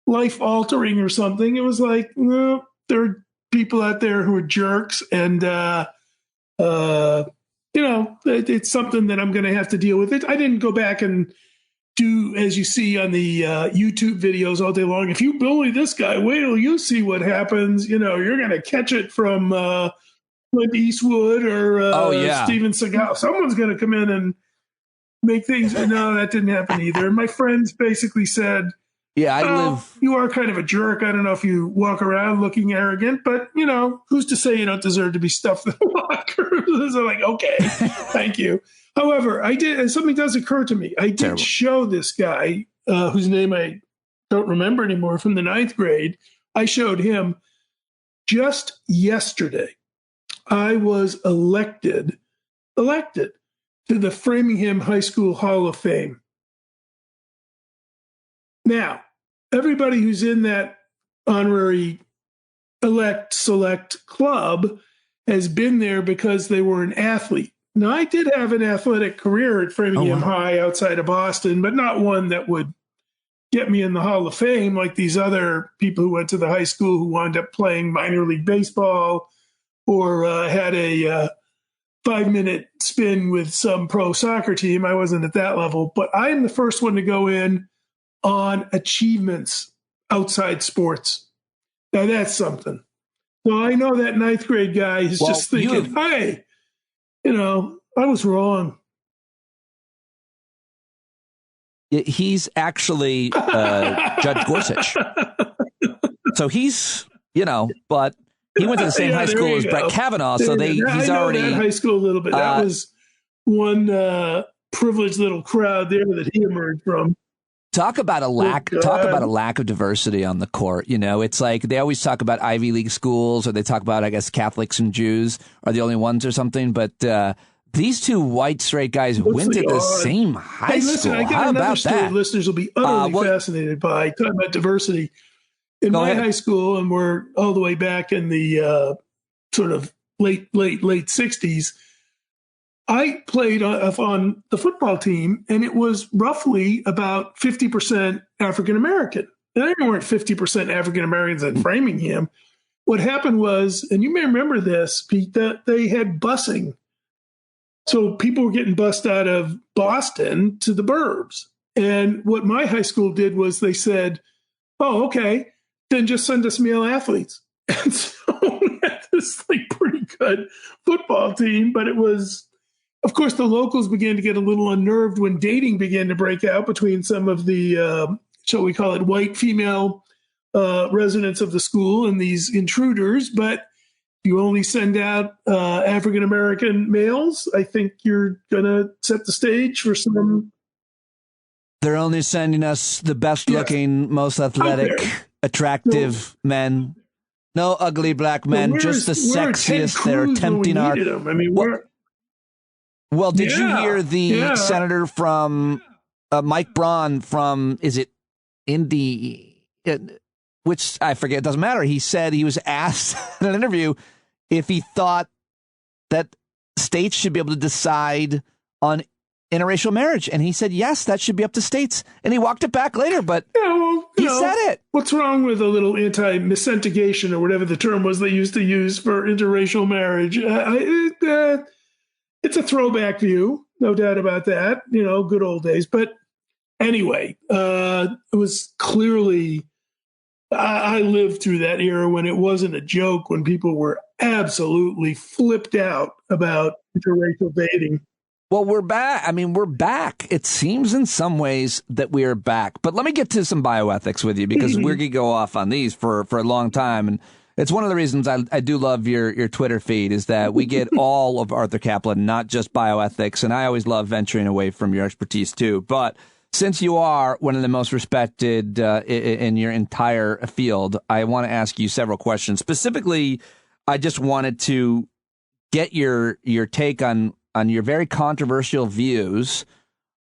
life-altering or something. It was like, there are people out there who are jerks, and, it's something that I'm going to have to deal with. I didn't go back and do, as you see on the YouTube videos all day long, if you bully this guy, wait till you see what happens. You're going to catch it from Clint Eastwood or Steven Seagal. Someone's going to come in and make things. No, that didn't happen either. And my friends basically said, you are kind of a jerk. I don't know if you walk around looking arrogant, but, who's to say you don't deserve to be stuffed in the locker? So I'm like, okay, thank you. However, I did, and something does occur to me. I did show this guy, whose name I don't remember anymore, from the 9th grade. I showed him just yesterday. I was elected to the Framingham High School Hall of Fame. Now, everybody who's in that honorary select club has been there because they were an athlete. Now, I did have an athletic career at Framingham High outside of Boston, but not one that would get me in the Hall of Fame like these other people who went to the high school who wound up playing minor league baseball or had a 5-minute spin with some pro soccer team. I wasn't at that level, but I am the first one to go in on achievements outside sports. Now that's something. So I know that 9th grade guy is just thinking, hey, I was wrong. He's actually Judge Gorsuch. So he's, but he went to the same high school as Brett Kavanaugh. So he's already that high school a little bit. That was one privileged little crowd there that he emerged from. Talk about a lack of diversity on the court. It's like they always talk about Ivy League schools, or they talk about, I guess, Catholics and Jews are the only ones or something. But these two white straight guys went to the same high school. I got How another about story that? Listeners will be utterly fascinated by talking about diversity. In my high school, and we're all the way back in the sort of late 60s, I played on the football team, and it was roughly about 50% African American. There weren't 50% African Americans in Framingham. What happened was, and you may remember this, Pete, that they had busing. So people were getting bussed out of Boston to the burbs. And what my high school did was they said, oh, okay, then just send us male athletes. And so we had this pretty good football team, but it was, of course, the locals began to get a little unnerved when dating began to break out between some of the, shall we call it, white female residents of the school and these intruders. But you only send out African-American males, I think you're going to set the stage for some. They're only sending us the best-looking, most athletic, attractive men. No ugly black men, just the sexiest. They're tempting our. Well, did you hear the senator from Mike Braun from, is it Indy, which I forget, it doesn't matter. He said he was asked in an interview if he thought that states should be able to decide on interracial marriage. And he said, yes, that should be up to states. And he walked it back later, but he said it. What's wrong with a little anti-misentigation or whatever the term was they used to use for interracial marriage? It's a throwback view, no doubt about that, good old days. But anyway, it was clearly, I lived through that era when it wasn't a joke, when people were absolutely flipped out about interracial dating. Well, we're back. We're back. It seems in some ways that we are back. But let me get to some bioethics with you, because we're going to go off on these for a long time. And it's one of the reasons I do love your Twitter feed, is that we get all of Arthur Caplan, not just bioethics. And I always love venturing away from your expertise, too. But since you are one of the most respected in your entire field, I want to ask you several questions. Specifically, I just wanted to get your take on your very controversial views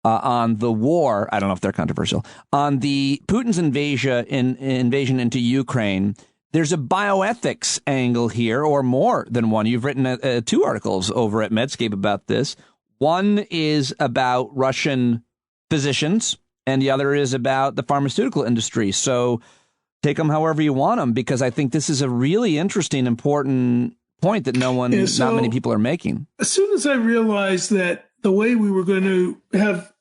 on the war. I don't know if they're controversial. On the Putin's invasion into Ukraine. There's a bioethics angle here, or more than one. You've written 2 articles over at Medscape about this. One is about Russian physicians, and the other is about the pharmaceutical industry. So take them however you want them, because I think this is a really interesting, important point that not many people are making. As soon as I realized that the way we were going to have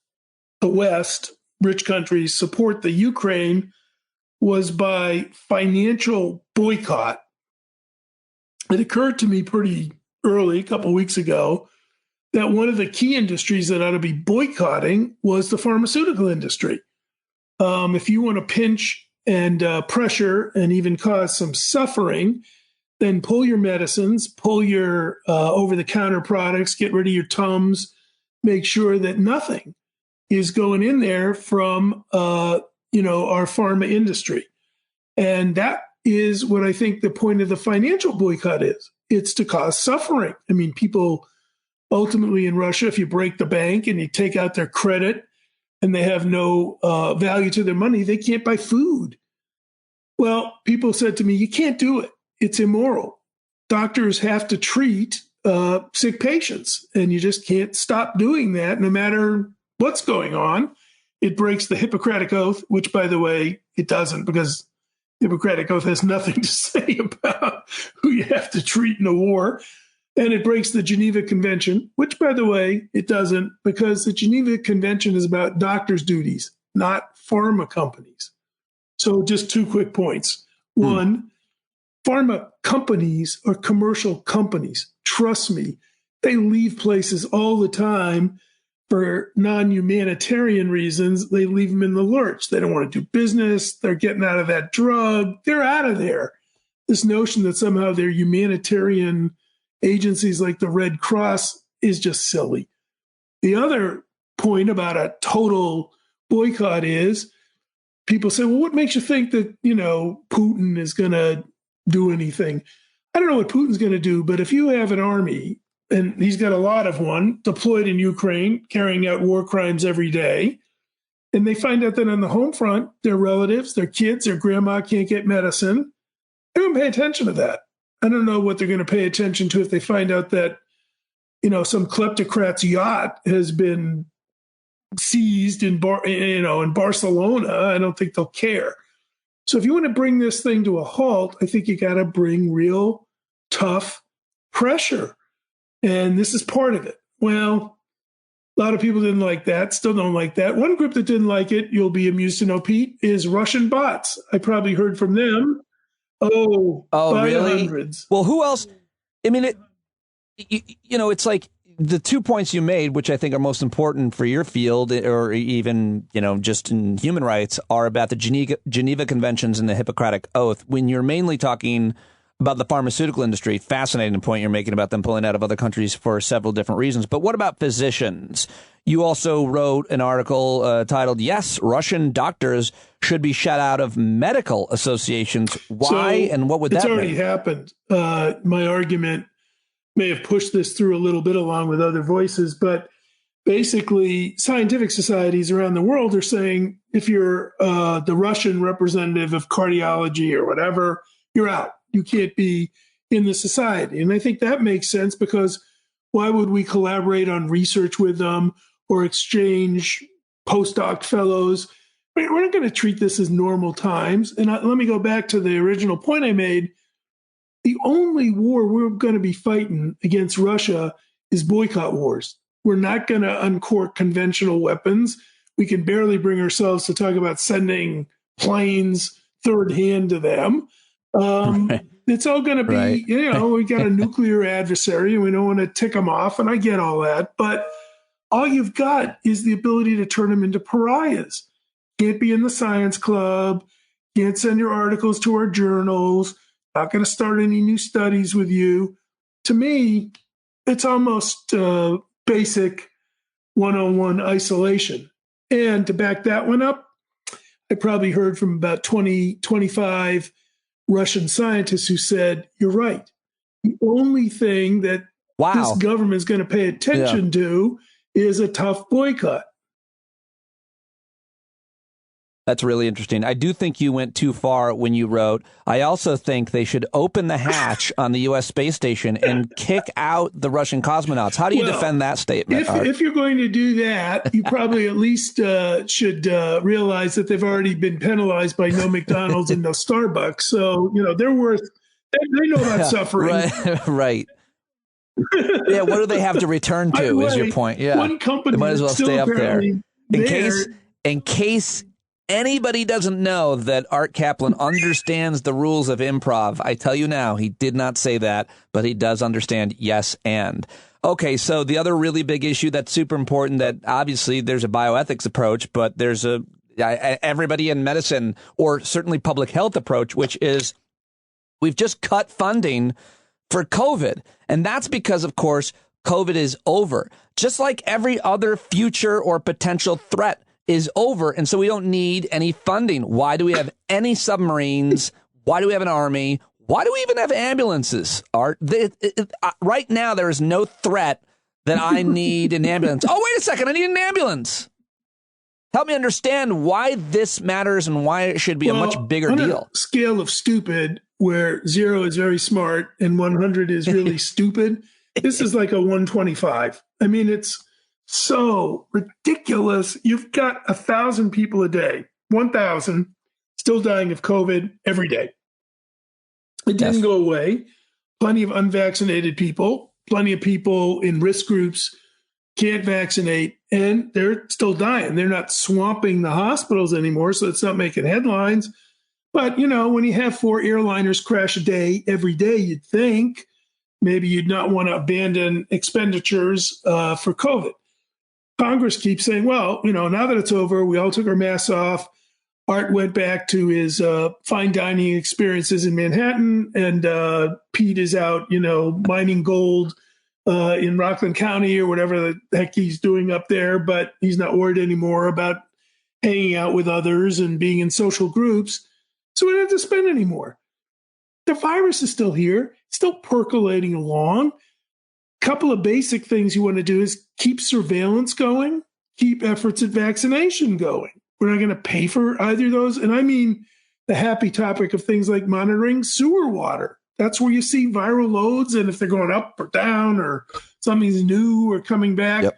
the West, rich countries, support the Ukraine was by financial boycott, it occurred to me pretty early, a couple of weeks ago, that one of the key industries that ought to be boycotting was the pharmaceutical industry. If you want to pinch and pressure and even cause some suffering, then pull your medicines, pull your over-the-counter products, get rid of your Tums, make sure that nothing is going in there from our pharma industry. And that is what I think the point of the financial boycott is. It's to cause suffering. People ultimately in Russia, if you break the bank and you take out their credit and they have no value to their money, they can't buy food. Well, people said to me, you can't do it. It's immoral. Doctors have to treat sick patients, and you just can't stop doing that no matter what's going on. It breaks the Hippocratic Oath, which, by the way, it doesn't, because Hippocratic Oath has nothing to say about who you have to treat in a war. And it breaks the Geneva Convention, which, by the way, it doesn't, because the Geneva Convention is about doctors' duties, not pharma companies. So just 2 quick points. One, pharma companies are commercial companies. Trust me, they leave places all the time for non-humanitarian reasons. They leave them in the lurch. They don't want to do business. They're getting out of that drug. They're out of there. This notion that somehow they're humanitarian agencies like the Red Cross is just silly. The other point about a total boycott is people say, well, what makes you think that, Putin is going to do anything? I don't know what Putin's going to do, but if you have an army, and he's got a lot of one, deployed in Ukraine, carrying out war crimes every day, and they find out that on the home front, their relatives, their kids, their grandma can't get medicine, they don't pay attention to that. I don't know what they're going to pay attention to if they find out that, some kleptocrat's yacht has been seized in Barcelona. I don't think they'll care. So if you want to bring this thing to a halt, I think you got to bring real tough pressure. And this is part of it. Well, a lot of people didn't like that, still don't like that. One group that didn't like it, you'll be amused to know, Pete, is Russian bots. I probably heard from them. Oh, really? Hundreds. Well, who else? I mean, it's like the 2 points you made, which I think are most important for your field, or even, just in human rights, are about the Geneva Conventions and the Hippocratic Oath. When you're mainly talking about the pharmaceutical industry, fascinating point you're making about them pulling out of other countries for several different reasons. But what about physicians? You also wrote an article titled, "Yes, Russian doctors should be shut out of medical associations." Why and what would that mean? It's already happened. My argument may have pushed this through a little bit along with other voices, but basically scientific societies around the world are saying, if you're the Russian representative of cardiology or whatever, you're out. You can't be in the society. And I think that makes sense, because why would we collaborate on research with them or exchange postdoc fellows? We're not going to treat this as normal times. And let me go back to the original point I made. The only war we're going to be fighting against Russia is boycott wars. We're not going to uncork conventional weapons. We can barely bring ourselves to talk about sending planes third hand to them. Right. It's all going to be, we got a nuclear adversary and we don't want to tick them off. And I get all that. But all you've got is the ability to turn them into pariahs. Can't be in the science club. Can't send your articles to our journals. Not going to start any new studies with you. To me, it's almost basic 101 isolation. And to back that one up, I probably heard from about 20, 25 Russian scientists who said, you're right. The only thing that this government is going to pay attention to is a tough boycott. That's really interesting. I do think you went too far when you wrote, I also think they should open the hatch on the U.S. space station and kick out the Russian cosmonauts. How do you defend that statement? If you're going to do that, you probably at least should realize that they've already been penalized by no McDonald's and no Starbucks. So, they're worth, they know about suffering. Right. Yeah, what do they have to return to is your point. Yeah, one company they might as well stay up there. In case anybody doesn't know that Art Caplan understands the rules of improv, I tell you now, he did not say that, but he does understand yes and. Okay, so the other really big issue that's super important, that obviously there's a bioethics approach, but there's everybody in medicine, or certainly public health approach, which is we've just cut funding for COVID. And that's because, of course, COVID is over, just like every other future or potential threat is over. And so we don't need any funding. Why do we have any submarines? Why do we have an army? Why do we even have ambulances? Art, right now, there is no threat that I need an ambulance. Oh, wait a second. I need an ambulance. Help me understand why this matters and why it should be a much bigger deal. A scale of stupid, where 0 is very smart and 100 is really stupid, this is like a 125. I mean, it's so ridiculous. You've got 1,000 people a day, 1,000 still dying of COVID every day. It didn't go away. Plenty of unvaccinated people, plenty of people in risk groups can't vaccinate, and they're still dying. They're not swamping the hospitals anymore, so it's not making headlines. But, when you have 4 airliners crash a day every day, you'd think maybe you'd not want to abandon expenditures for COVID. Congress keeps saying, well, now that it's over, we all took our masks off. Art went back to his fine dining experiences in Manhattan, and Pete is out, mining gold in Rockland County or whatever the heck he's doing up there. But he's not worried anymore about hanging out with others and being in social groups. So we don't have to spend anymore. The virus is still here, still percolating along. Couple of basic things you want to do is keep surveillance going, keep efforts at vaccination going. We're not going to pay for either of those. And I mean the happy topic of things like monitoring sewer water. That's where you see viral loads, and if they're going up or down or something's new or coming back,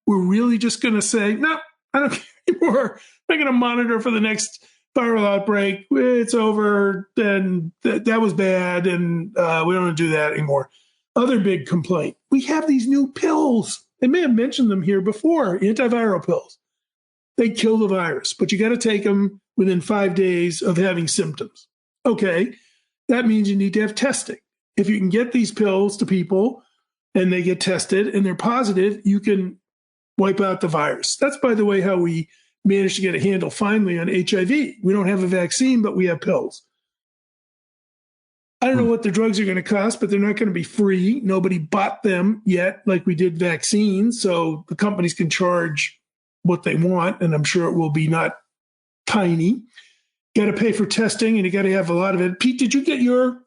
we're really just going to say, no, I don't care anymore. I'm not going to monitor for the next viral outbreak. It's over, and that was bad, and we don't want to do that anymore. Other big complaint, we have these new pills. I may have mentioned them here before, antiviral pills. They kill the virus, but you got to take them within 5 days of having symptoms. Okay, that means you need to have testing. If you can get these pills to people and they get tested and they're positive, you can wipe out the virus. That's, by the way, how we managed to get a handle finally on HIV. We don't have a vaccine, but we have pills. I don't know what the drugs are going to cost, but they're not going to be free. Nobody bought them yet like we did vaccines, so the companies can charge what they want, and I'm sure it will be not tiny. You got to pay for testing, and you got to have a lot of it. Pete, did you get your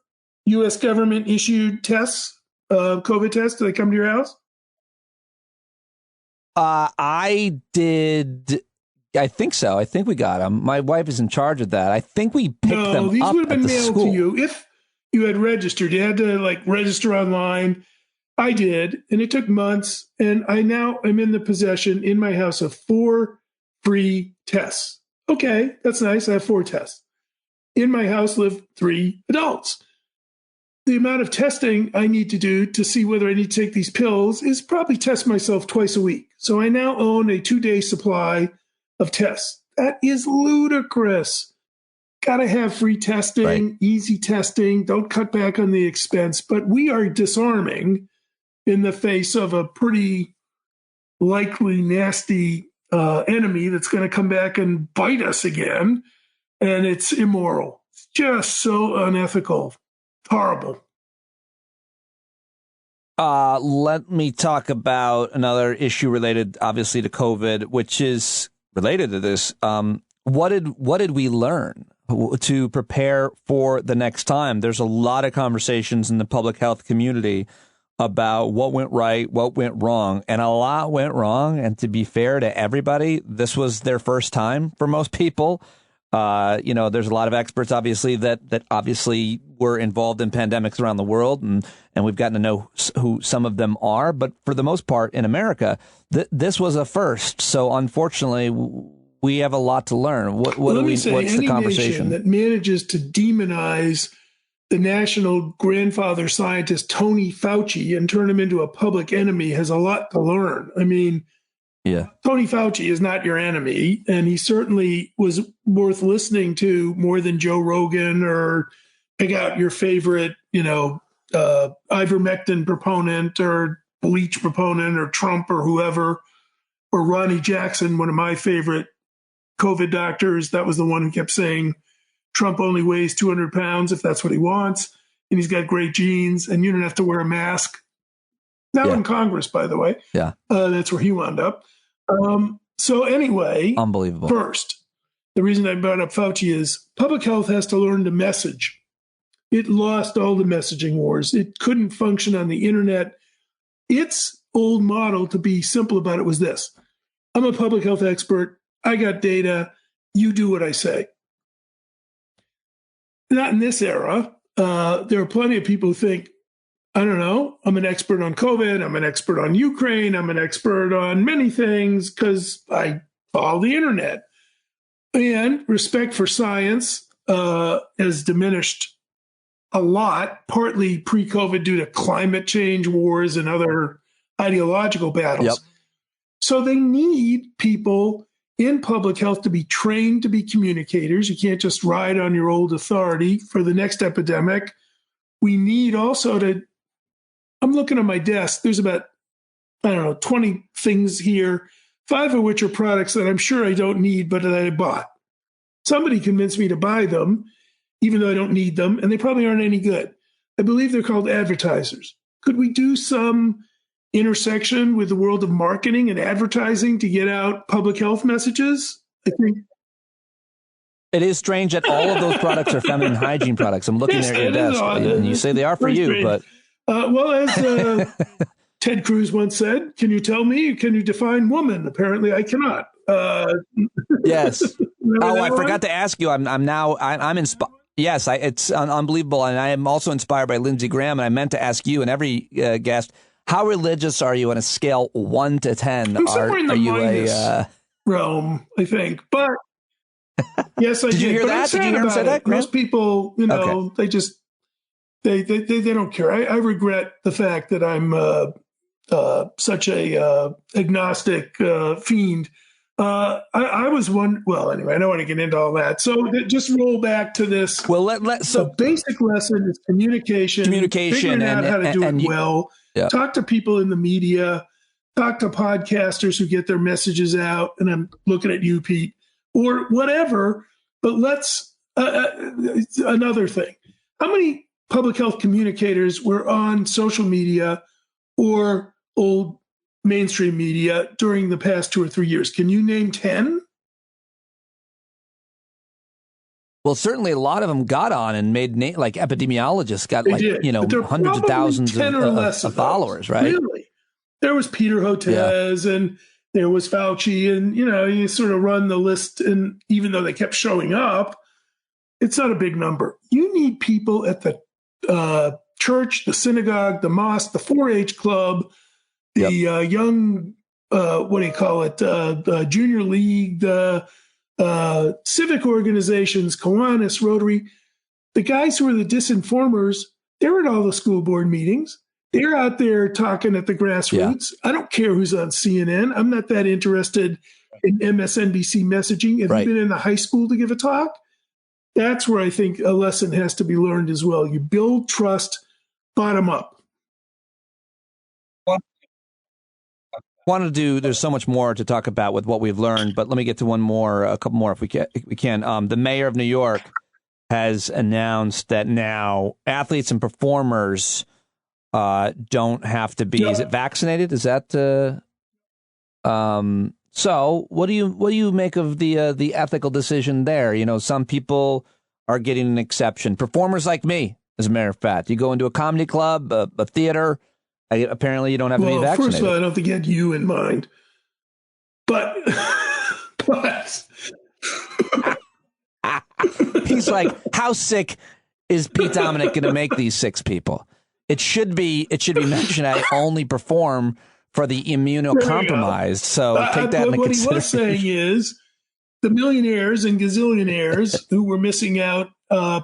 U.S. government issued tests, COVID tests? Did they come to your house? I did. I think so. I think we got them. My wife is in charge of that. I think we picked them up. These would have been at the mailed school. to you if you had registered. You had to register online. I did, and it took months. And I now am in the possession in my house of 4 free tests. Okay, that's nice. I have 4 tests. In my house live 3 adults. The amount of testing I need to do to see whether I need to take these pills is probably test myself twice a week. So I now own a 2-day supply of tests. That is ludicrous. Got to have free testing, easy testing. Don't cut back on the expense. But we are disarming in the face of a pretty likely nasty enemy that's going to come back and bite us again. And it's immoral. It's just so unethical. Horrible. Let me talk about another issue related, obviously, to COVID, which is related to this. What did we learn to prepare for the next time? There's a lot of conversations in the public health community about what went right, what went wrong, and a lot went wrong. And to be fair to everybody, this was their first time for most people. There's a lot of experts, obviously, that obviously were involved in pandemics around the world, and we've gotten to know who some of them are. But for the most part, in America, this was a first. So unfortunately, we have a lot to learn. What's the conversation? Nation that manages to demonize the national grandfather scientist Tony Fauci and turn him into a public enemy has a lot to learn. I mean, Tony Fauci is not your enemy, and he certainly was worth listening to more than Joe Rogan, or pick out your favorite, ivermectin proponent or bleach proponent or Trump or whoever, or Ronnie Jackson, one of my favorite COVID doctors. That was the one who kept saying Trump only weighs 200 pounds if that's what he wants, and he's got great genes, and you don't have to wear a mask. Now in Congress, by the way. That's where he wound up. So anyway, unbelievable. First, the reason I brought up Fauci is public health has to learn to message. It lost all the messaging wars. It couldn't function on the internet. Its old model, to be simple about it, was this. I'm a public health expert. I got data. You do what I say. Not in this era. There are plenty of people who think I don't know. I'm an expert on COVID. I'm an expert on Ukraine. I'm an expert on many things because I follow the internet. And respect for science has diminished a lot, partly pre-COVID due to climate change, wars, and other ideological battles. Yep. So they need people in public health to be trained to be communicators. You can't just ride on your old authority for the next epidemic. We need also to, I'm looking at my desk, there's about, 20 things here, 5 of which are products that I'm sure I don't need, but that I bought. Somebody convinced me to buy them, even though I don't need them, and they probably aren't any good. I believe they're called advertisers. Could we do some intersection with the world of marketing and advertising to get out public health messages? I think it is strange that all of those products are feminine hygiene products. I'm looking there at your desk, and you say they are for you, but as Ted Cruz once said, "Can you tell me? Can you define woman?" Apparently, I cannot. Yes. Oh, I forgot to ask you. I'm inspired. Yes, it's unbelievable, and I am also inspired by Lindsey Graham. And I meant to ask you and every guest, how religious are you on a scale 1 to 10? I'm somewhere in the minus realm, I think. But yes, I did. Did you hear that? Did you hear him say that? Most people, they just they don't care. I regret the fact that I'm such a agnostic fiend. I was one. Well, anyway, I don't want to get into all that. So just roll back to this. Well, so the basic lesson is communication, figuring out how to do it well. Yeah. Talk to people in the media. Talk to podcasters who get their messages out. And I'm looking at you, Pete, or whatever. But let's another thing. How many public health communicators were on social media or old mainstream media during the past 2 or 3 years? Can you name 10? Well, certainly a lot of them got on and made like epidemiologists got hundreds of thousands of followers, right? Really? There was Peter Hotez and there was Fauci, and you sort of run the list, and even though they kept showing up, it's not a big number. You need people at the church, the synagogue, the mosque, the 4-H club, the young, the junior league, the civic organizations, Kiwanis, Rotary. The guys who are the disinformers, they're at all the school board meetings. They're out there talking at the grassroots. I don't care who's on CNN. I'm not that interested in MSNBC messaging. Have you been in the high school to give a talk? That's where I think a lesson has to be learned as well. You build trust bottom up. There's so much more to talk about with what we've learned, but let me get to a couple more if we can. The mayor of New York has announced that now athletes and performers don't have to be, is it vaccinated? Is that, so what do you make of the ethical decision there? Some people are getting an exception. Performers like me, as a matter of fact, you go into a comedy club, a theater, apparently you don't have to be vaccinated. First of all, I don't think you had you in mind. But he's like, how sick is Pete Dominic going to make these 6 people? It should be mentioned I only perform for the immunocompromised. So take that into consideration. What he was saying is the millionaires and gazillionaires who were missing out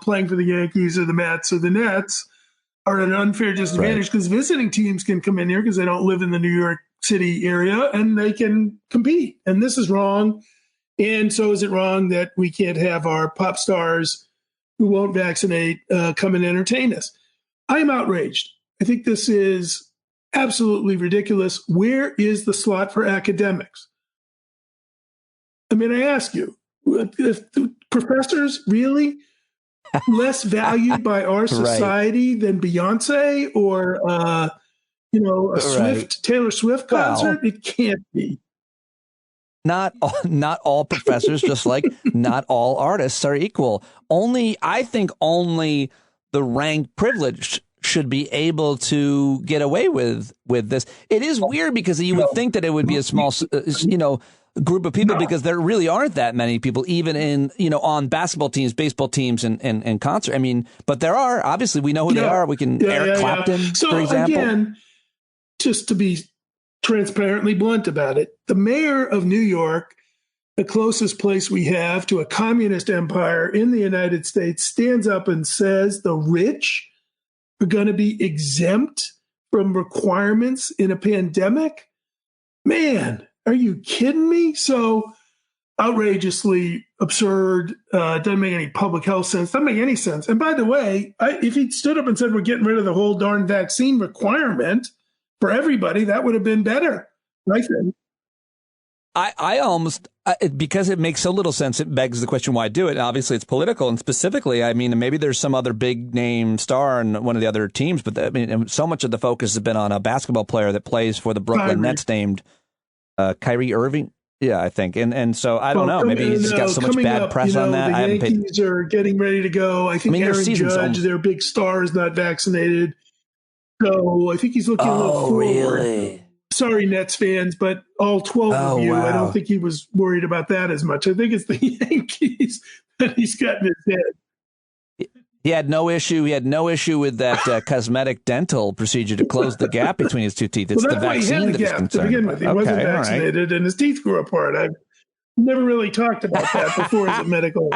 playing for the Yankees or the Mets or the Nets are at an unfair disadvantage because visiting teams can come in here because they don't live in the New York City area and they can compete. And this is wrong. And so is it wrong that we can't have our pop stars who won't vaccinate come and entertain us? I'm outraged. I think this is absolutely ridiculous. Where is the slot for academics? I mean, I ask you, if professors really less valued by our society than Beyonce or Taylor Swift concert? It can't be. Not all professors, just like not all artists are equal. I think only the rank privileged should be able to get away with this. It is weird because you would think that it would be a small, group of people because there really aren't that many people, even in, on basketball teams, baseball teams, and concert. I mean, but there are. Obviously, we know who they are. We can Eric Clapton, so, for example. Again, just to be transparently blunt about it, the mayor of New York, the closest place we have to a communist empire in the United States, stands up and says the rich are going to be exempt from requirements in a pandemic. Man, are you kidding me? So outrageously absurd, doesn't make any public health sense, doesn't make any sense. And by the way, if he stood up and said we're getting rid of the whole darn vaccine requirement for everybody, that would have been better, I think. I almost, because it makes so little sense, it begs the question why do it. And obviously, it's political. And specifically, I mean, maybe there's some other big name star in one of the other teams, but I mean, so much of the focus has been on a basketball player that plays for the Brooklyn Nets named Kyrie Irving. Yeah, I think. And so I don't know. Maybe he's got so much bad press on that. The Yankees are getting ready to go. I think Aaron Judge, their big star, is not vaccinated. So I think he's looking a little forward. Really? Sorry, Nets fans, but all 12 of you, I don't think he was worried about that as much. I think it's the Yankees that he's got in his head. He had no issue. He had no issue with that cosmetic dental procedure to close the gap between his two teeth. It's the vaccine that was concerned to begin with. He wasn't vaccinated, and his teeth grew apart. I've never really talked about that before as a medical.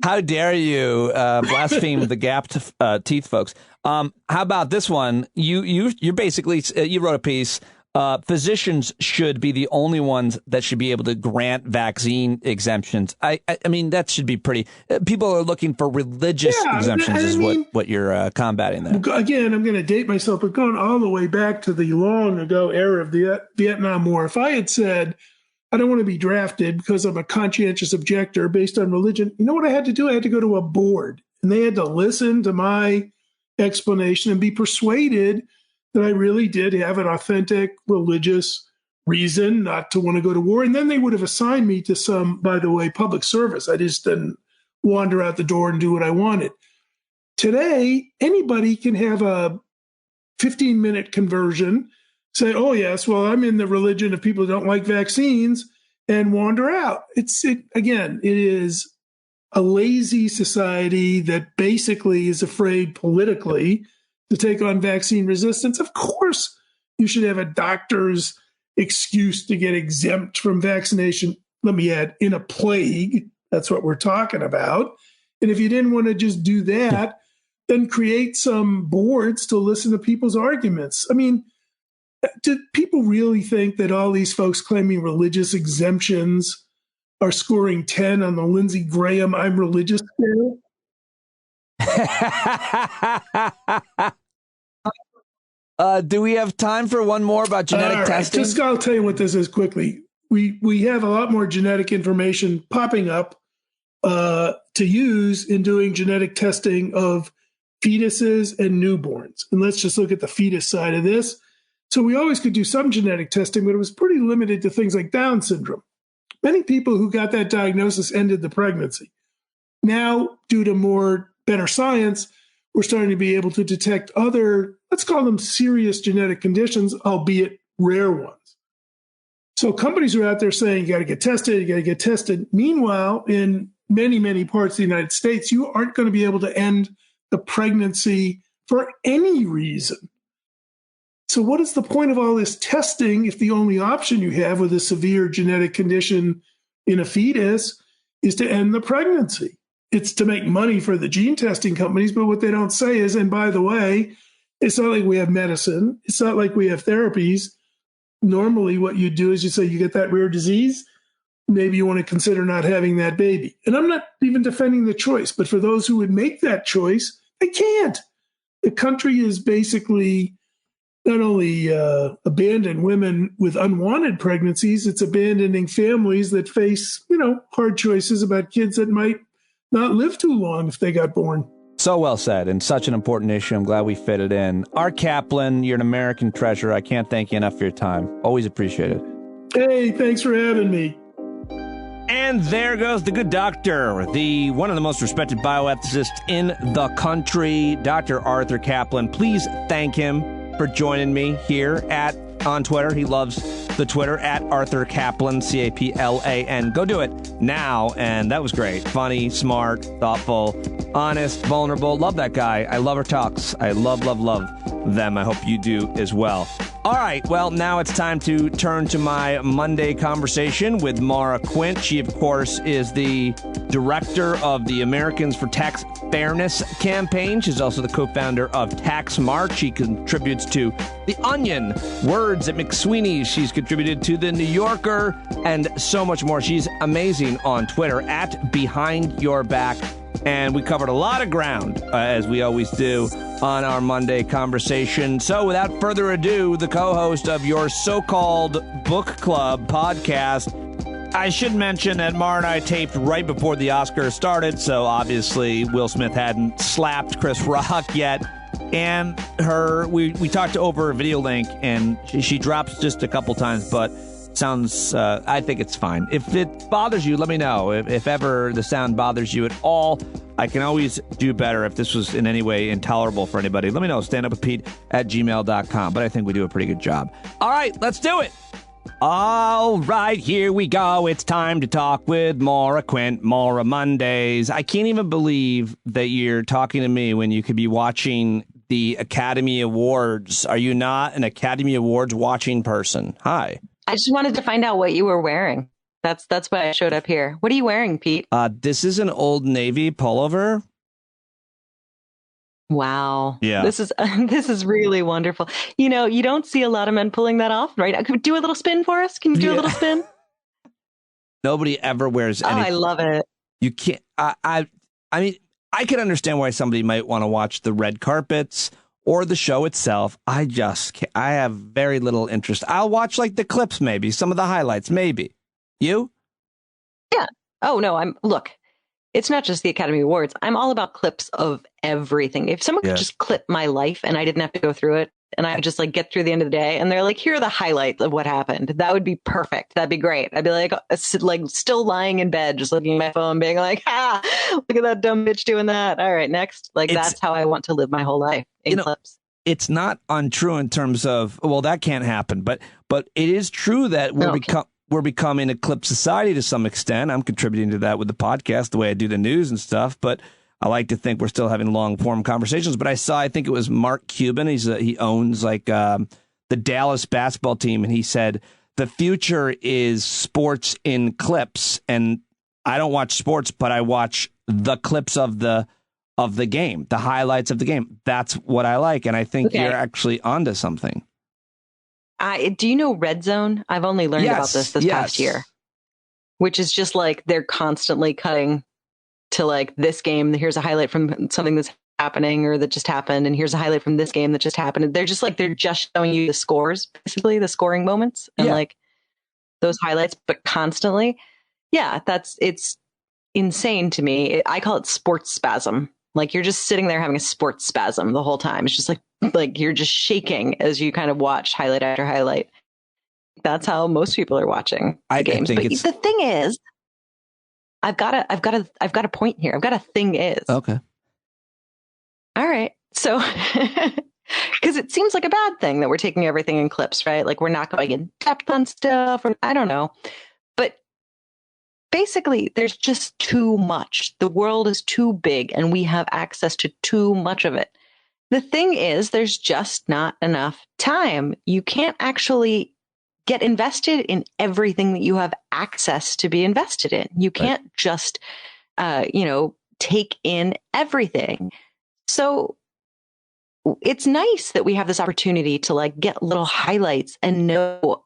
How dare you blaspheme the gapped teeth, folks? How about this one? You're basically, you wrote a piece. Physicians should be the only ones that should be able to grant vaccine exemptions. I mean, that should be pretty. People are looking for religious exemptions, is what you're combating there. Again, I'm going to date myself, but going all the way back to the long ago era of the Vietnam War, if I had said, I don't want to be drafted because I'm a conscientious objector based on religion, you know what I had to do? I had to go to a board, and they had to listen to my explanation and be persuaded that I really did have an authentic religious reason not to want to go to war. And then they would have assigned me to some, by the way, public service. I just didn't wander out the door and do what I wanted. Today, anybody can have a 15-minute conversion, say, oh, yes, well, I'm in the religion of people who don't like vaccines, and wander out. It is a lazy society that basically is afraid politically to take on vaccine resistance. Of course, you should have a doctor's excuse to get exempt from vaccination. Let me add, in a plague. That's what we're talking about. And if you didn't want to just do that, then create some boards to listen to people's arguments. I mean, do people really think that all these folks claiming religious exemptions are scoring 10 on the Lindsey Graham I'm religious scale? Do we have time for one more about genetic testing? I'll tell you what this is quickly. We have a lot more genetic information popping up to use in doing genetic testing of fetuses and newborns. And let's just look at the fetus side of this. So we always could do some genetic testing, but it was pretty limited to things like Down syndrome. Many people who got that diagnosis ended the pregnancy. Now, due to better science, we're starting to be able to detect other, let's call them serious genetic conditions, albeit rare ones. So companies are out there saying, you got to get tested. Meanwhile, in many, many parts of the United States, you aren't going to be able to end the pregnancy for any reason. So what is the point of all this testing if the only option you have with a severe genetic condition in a fetus is to end the pregnancy? It's to make money for the gene testing companies, but what they don't say is, and by the way, it's not like we have medicine. It's not like we have therapies. Normally what you do is you say you get that rare disease, maybe you want to consider not having that baby. And I'm not even defending the choice, but for those who would make that choice, they can't. The country is basically not only abandon women with unwanted pregnancies, it's abandoning families that face, hard choices about kids that might not live too long if they got born. So well said, and such an important issue. I'm glad we fit it in. Art Caplan, you're an American treasure. I can't thank you enough for your time. Always appreciate it. Hey, thanks for having me. And there goes the good doctor, one of the most respected bioethicists in the country, Dr. Arthur Caplan. Please thank him for joining me here on Twitter. He loves the Twitter at Arthur Caplan, Caplan. Go do it now. And that was great. Funny, smart, thoughtful, honest, vulnerable. Love that guy. I love her talks. I love them. I hope you do as well. All right, well, now it's time to turn to my Monday conversation with Maura Quint. She, of course, is the director of the Americans for Tax Fairness campaign. She's also the co-founder of Tax March. She contributes to The Onion, Words at McSweeney's. She's contributed to The New Yorker, and so much more. She's amazing on Twitter, at Behind Your Back. And we covered a lot of ground, as we always do, on our Monday conversation. So without further ado, the co-host of your so-called book club podcast. I should mention that Maura and I taped right before the Oscars started, so obviously Will Smith hadn't slapped Chris Rock yet. And we talked over a video link, and she drops just a couple times, but sounds, I think it's fine. If it bothers you, let me know. If ever the sound bothers you at all, I can always do better. If this was in any way intolerable for anybody, let me know. standupwithpete@gmail.com. But I think we do a pretty good job. All right, let's do it. All right, here we go. It's time to talk with Maura Quint, Maura Mondays. I can't even believe that you're talking to me when you could be watching the Academy Awards. Are you not an Academy Awards watching person? Hi. I just wanted to find out what you were wearing. That's why I showed up here. What are you wearing, Pete? This is an Old Navy pullover. Wow. Yeah. This is really wonderful. You know, you don't see a lot of men pulling that off, right? Could you do a little spin for us? Can you do a little spin? Nobody ever wears anything. I love it. You can't. I mean, I can understand why somebody might want to watch the red carpets or the show itself. I just can't. I have very little interest. I'll watch like the clips, maybe some of the highlights, maybe. You? Yeah. Oh, no, look, it's not just the Academy Awards. I'm all about clips of everything. If someone could just clip my life and I didn't have to go through it and I could just like get through the end of the day and they're like, here are the highlights of what happened. That would be perfect. That'd be great. I'd be like still lying in bed, just looking at my phone, being like, look at that dumb bitch doing that. All right, next. That's how I want to live my whole life in clips. It's not untrue in terms of, well, that can't happen. But it is true that we're becoming a clip society to some extent. I'm contributing to that with the podcast, the way I do the news and stuff. But I like to think we're still having long form conversations. But I think it was Mark Cuban. He owns like the Dallas basketball team. And he said, the future is sports in clips. And I don't watch sports, but I watch the clips of the game, the highlights of the game. That's what I like. And I think you're actually onto something. Do you know Red Zone? I've only learned about this past year, which is just like they're constantly cutting to like this game. Here's a highlight from something that's happening or that just happened. And here's a highlight from this game that just happened. They're just showing you the scores, basically the scoring moments and like those highlights, but constantly. Yeah, it's insane to me. I call it sports spasm. Like you're just sitting there having a sports spasm the whole time. It's just like you're just shaking as you kind of watch highlight after highlight. That's how most people are watching the games. But the thing is, I've got a point here. I've got a thing is. Okay. All right. So, because it seems like a bad thing that we're taking everything in clips, right? Like we're not going in depth on stuff, or I don't know. But basically, there's just too much. The world is too big and we have access to too much of it. The thing is, there's just not enough time. You can't actually get invested in everything that you have access to be invested in. You can't just, take in everything. So it's nice that we have this opportunity to like get little highlights and know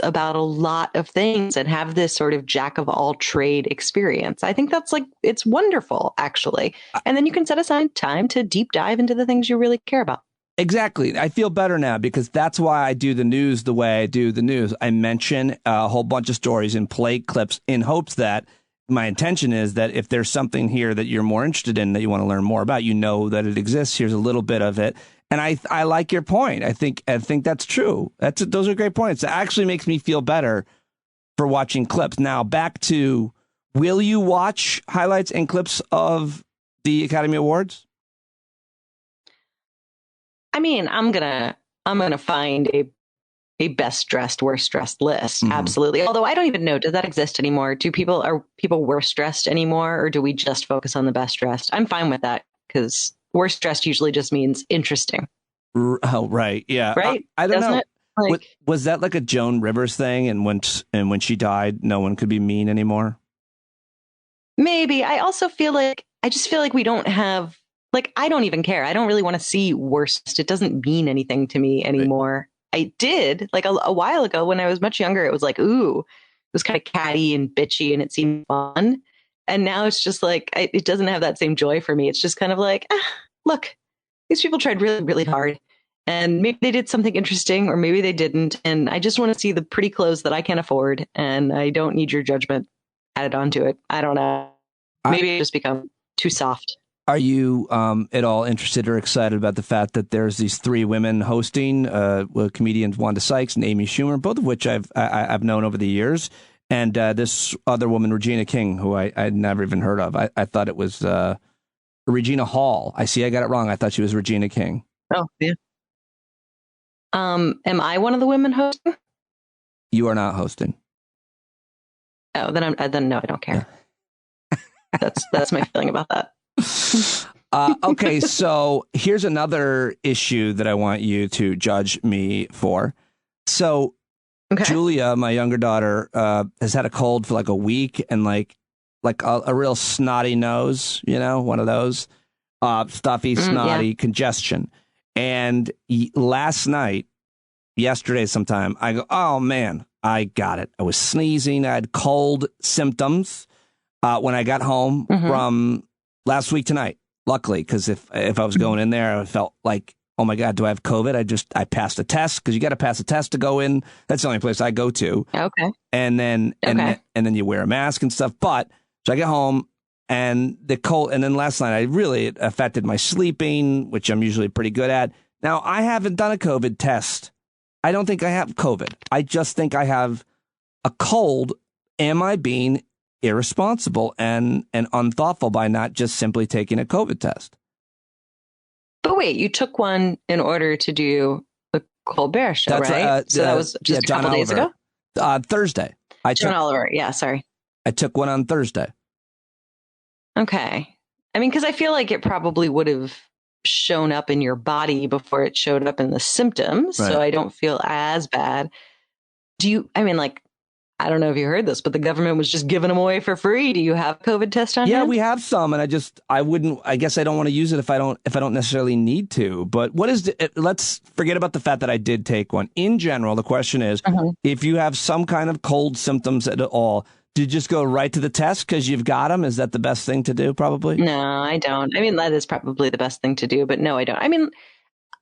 about a lot of things and have this sort of jack of all trade experience. I think that's it's wonderful, actually. And then you can set aside time to deep dive into the things you really care about. Exactly. I feel better now because that's why I do the news the way I do the news. I mention a whole bunch of stories and play clips in hopes that my intention is that if there's something here that you're more interested in, that you want to learn more about, you know that it exists. Here's a little bit of it. And I like your point. I think that's true. Those are great points. It actually makes me feel better for watching clips. Now back to, will you watch highlights and clips of the Academy Awards? I mean, I'm gonna find a a best dressed, worst dressed list. Absolutely. Although I don't even know, does that exist anymore? Are people worst dressed anymore, or do we just focus on the best dressed? I'm fine with that, because worst dressed usually just means interesting. Oh, right. Yeah. Right. I don't Doesn't know. it? Like, was that like a Joan Rivers thing? And when she died, no one could be mean anymore? maybe. I just feel like we don't have, like, I don't even care. I don't really want to see worst. It doesn't mean anything to me anymore. Right. I did, like a while ago when I was much younger, it was like, ooh, it was kind of catty and bitchy and it seemed fun. And now it's just like, it doesn't have that same joy for me. It's just kind of like, look, these people tried really, really hard. And maybe they did something interesting, or maybe they didn't. And I just want to see the pretty clothes that I can afford. And I don't need your judgment added onto it. I don't know. Maybe it just become too soft. Are you at all interested or excited about the fact that there's these three women hosting, comedians Wanda Sykes and Amy Schumer, both of which I've known over the years, and this other woman, Regina King, who I'd never even heard of. I thought it was Regina Hall. I got it wrong. I thought she was Regina King. Oh, yeah. Am I one of the women hosting? You are not hosting. Oh, then no, I don't care. That's my feeling about that. Okay, so here's another issue that I want you to judge me for. So Julia, my younger daughter, has had a cold for like a week, and like a real snotty nose, one of those stuffy, snotty congestion. And yesterday sometime, I go, oh man, I got it. I was sneezing. I had cold symptoms when I got home from last week tonight. Luckily, because if I was going in there, I felt like, oh my God, do I have COVID? I passed a test, because you got to pass a test to go in. That's the only place I go to. Okay. And then then you wear a mask and stuff. But so I get home, and the cold, and then last night it affected my sleeping, which I'm usually pretty good at. Now, I haven't done a COVID test. I don't think I have COVID. I just think I have a cold. Am I being irresponsible and unthoughtful by not just simply taking a COVID test? But wait, you took one in order to do the Colbert show, right? So that was just a couple days ago? Thursday. John Oliver. Yeah, sorry. I took one on Thursday. Okay. I mean, because I feel like it probably would have shown up in your body before it showed up in the symptoms. Right. So I don't feel as bad. I don't know if you heard this, but the government was just giving them away for free. Do you have a COVID test on hand? Yeah, we have some, and I guess I don't want to use it if I don't necessarily need to. But let's forget about the fact that I did take one. In general, the question is, if you have some kind of cold symptoms at all, do you just go right to the test because you've got them? Is that the best thing to do, probably? No, I don't. I mean, that is probably the best thing to do, but no, I don't. I mean,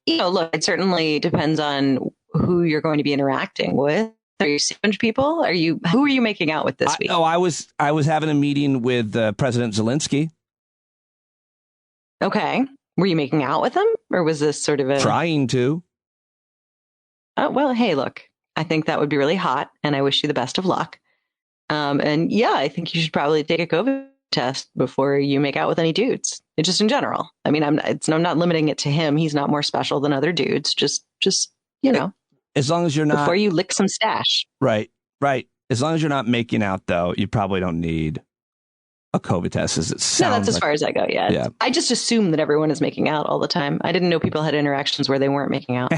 look, it certainly depends on who you're going to be interacting with. Are you sponge people? Who are you making out with this week? I was having a meeting with President Zelensky. Okay. Were you making out with him, or was this sort of trying to? Oh, well, hey, look, I think that would be really hot, and I wish you the best of luck. And yeah, I think you should probably take a COVID test before you make out with any dudes. Just in general. I mean, I'm not limiting it to him. He's not more special than other dudes. Just as long as you're not... Before you lick some stash. Right. As long as you're not making out, though, you probably don't need a COVID test, as it sounds. No, that's as far as I go, yeah. I just assume that everyone is making out all the time. I didn't know people had interactions where they weren't making out.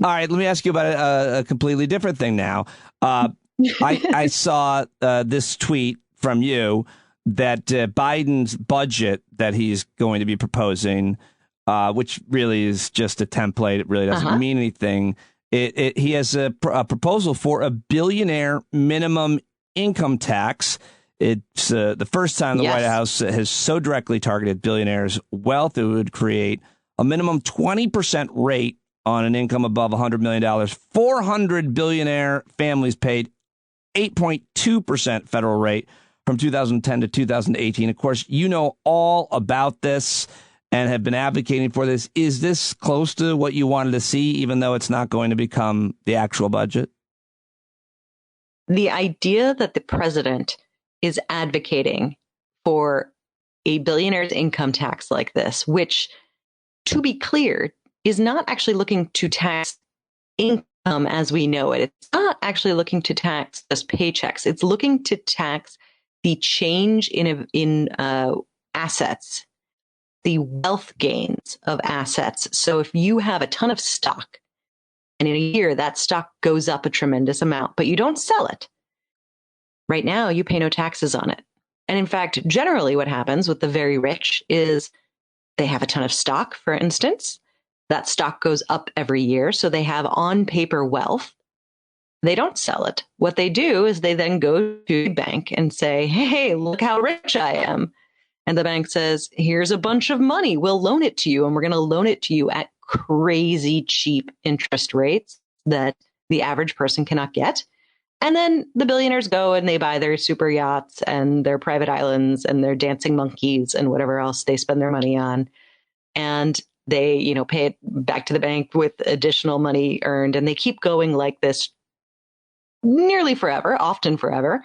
All right, let me ask you about a completely different thing now. I saw this tweet from you that Biden's budget that he's going to be proposing, which really is just a template. It really doesn't mean anything. He has a proposal for a billionaire minimum income tax. It's the first time the White House has so directly targeted billionaires' wealth. It would create a minimum 20% rate on an income above $100 million. 400 billionaire families paid 8.2% federal rate from 2010 to 2018. Of course, you know all about this and have been advocating for this. Is this close to what you wanted to see, even though it's not going to become the actual budget? The idea that the president is advocating for a billionaire's income tax like this, which, to be clear, is not actually looking to tax income as we know it. It's not actually looking to tax just paychecks. It's looking to tax the change in assets, the wealth gains of assets. So if you have a ton of stock and in a year that stock goes up a tremendous amount, but you don't sell it, right now you pay no taxes on it. And in fact, generally what happens with the very rich is they have a ton of stock, for instance. That stock goes up every year, so they have on paper wealth. They don't sell it. What they do is they then go to a bank and say, hey, look how rich I am. And the bank says, here's a bunch of money. We'll loan it to you, and we're going to loan it to you at crazy cheap interest rates that the average person cannot get. And then the billionaires go and they buy their super yachts and their private islands and their dancing monkeys and whatever else they spend their money on. And they, pay it back to the bank with additional money earned. And they keep going like this nearly forever, often forever.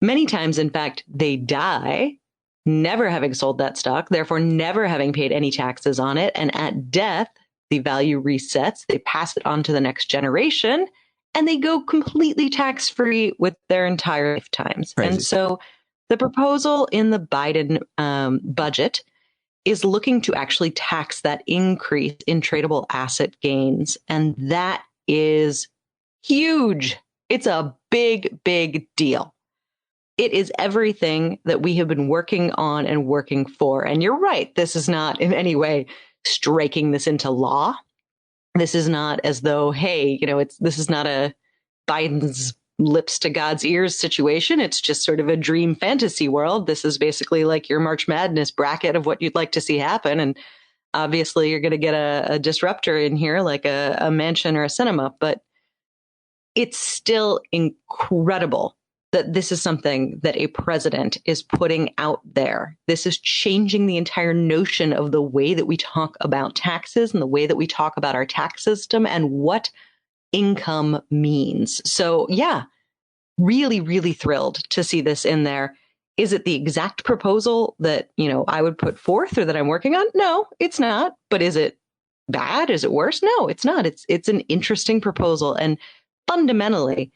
Many times, in fact, they die, never having sold that stock, therefore never having paid any taxes on it. And at death, the value resets. They pass it on to the next generation. And they go completely tax-free with their entire lifetimes. Crazy. And so the proposal in the Biden budget is looking to actually tax that increase in tradable asset gains. And that is huge. It's a big, big deal. It is everything that we have been working on and working for. And you're right. This is not in any way striking this into law. This is not as though, hey, this is not a Biden's lips to God's ears situation. It's just sort of a dream fantasy world. This is basically like your March Madness bracket of what you'd like to see happen. And obviously you're going to get a disruptor in here, like a mansion or a cinema, but it's still incredible that this is something that a president is putting out there. This is changing the entire notion of the way that we talk about taxes and the way that we talk about our tax system and what income means. So yeah, really, really thrilled to see this in there. Is it the exact proposal that, I would put forth or that I'm working on? No, it's not. But is it bad? Is it worse? No, it's not. It's an interesting proposal. And fundamentally,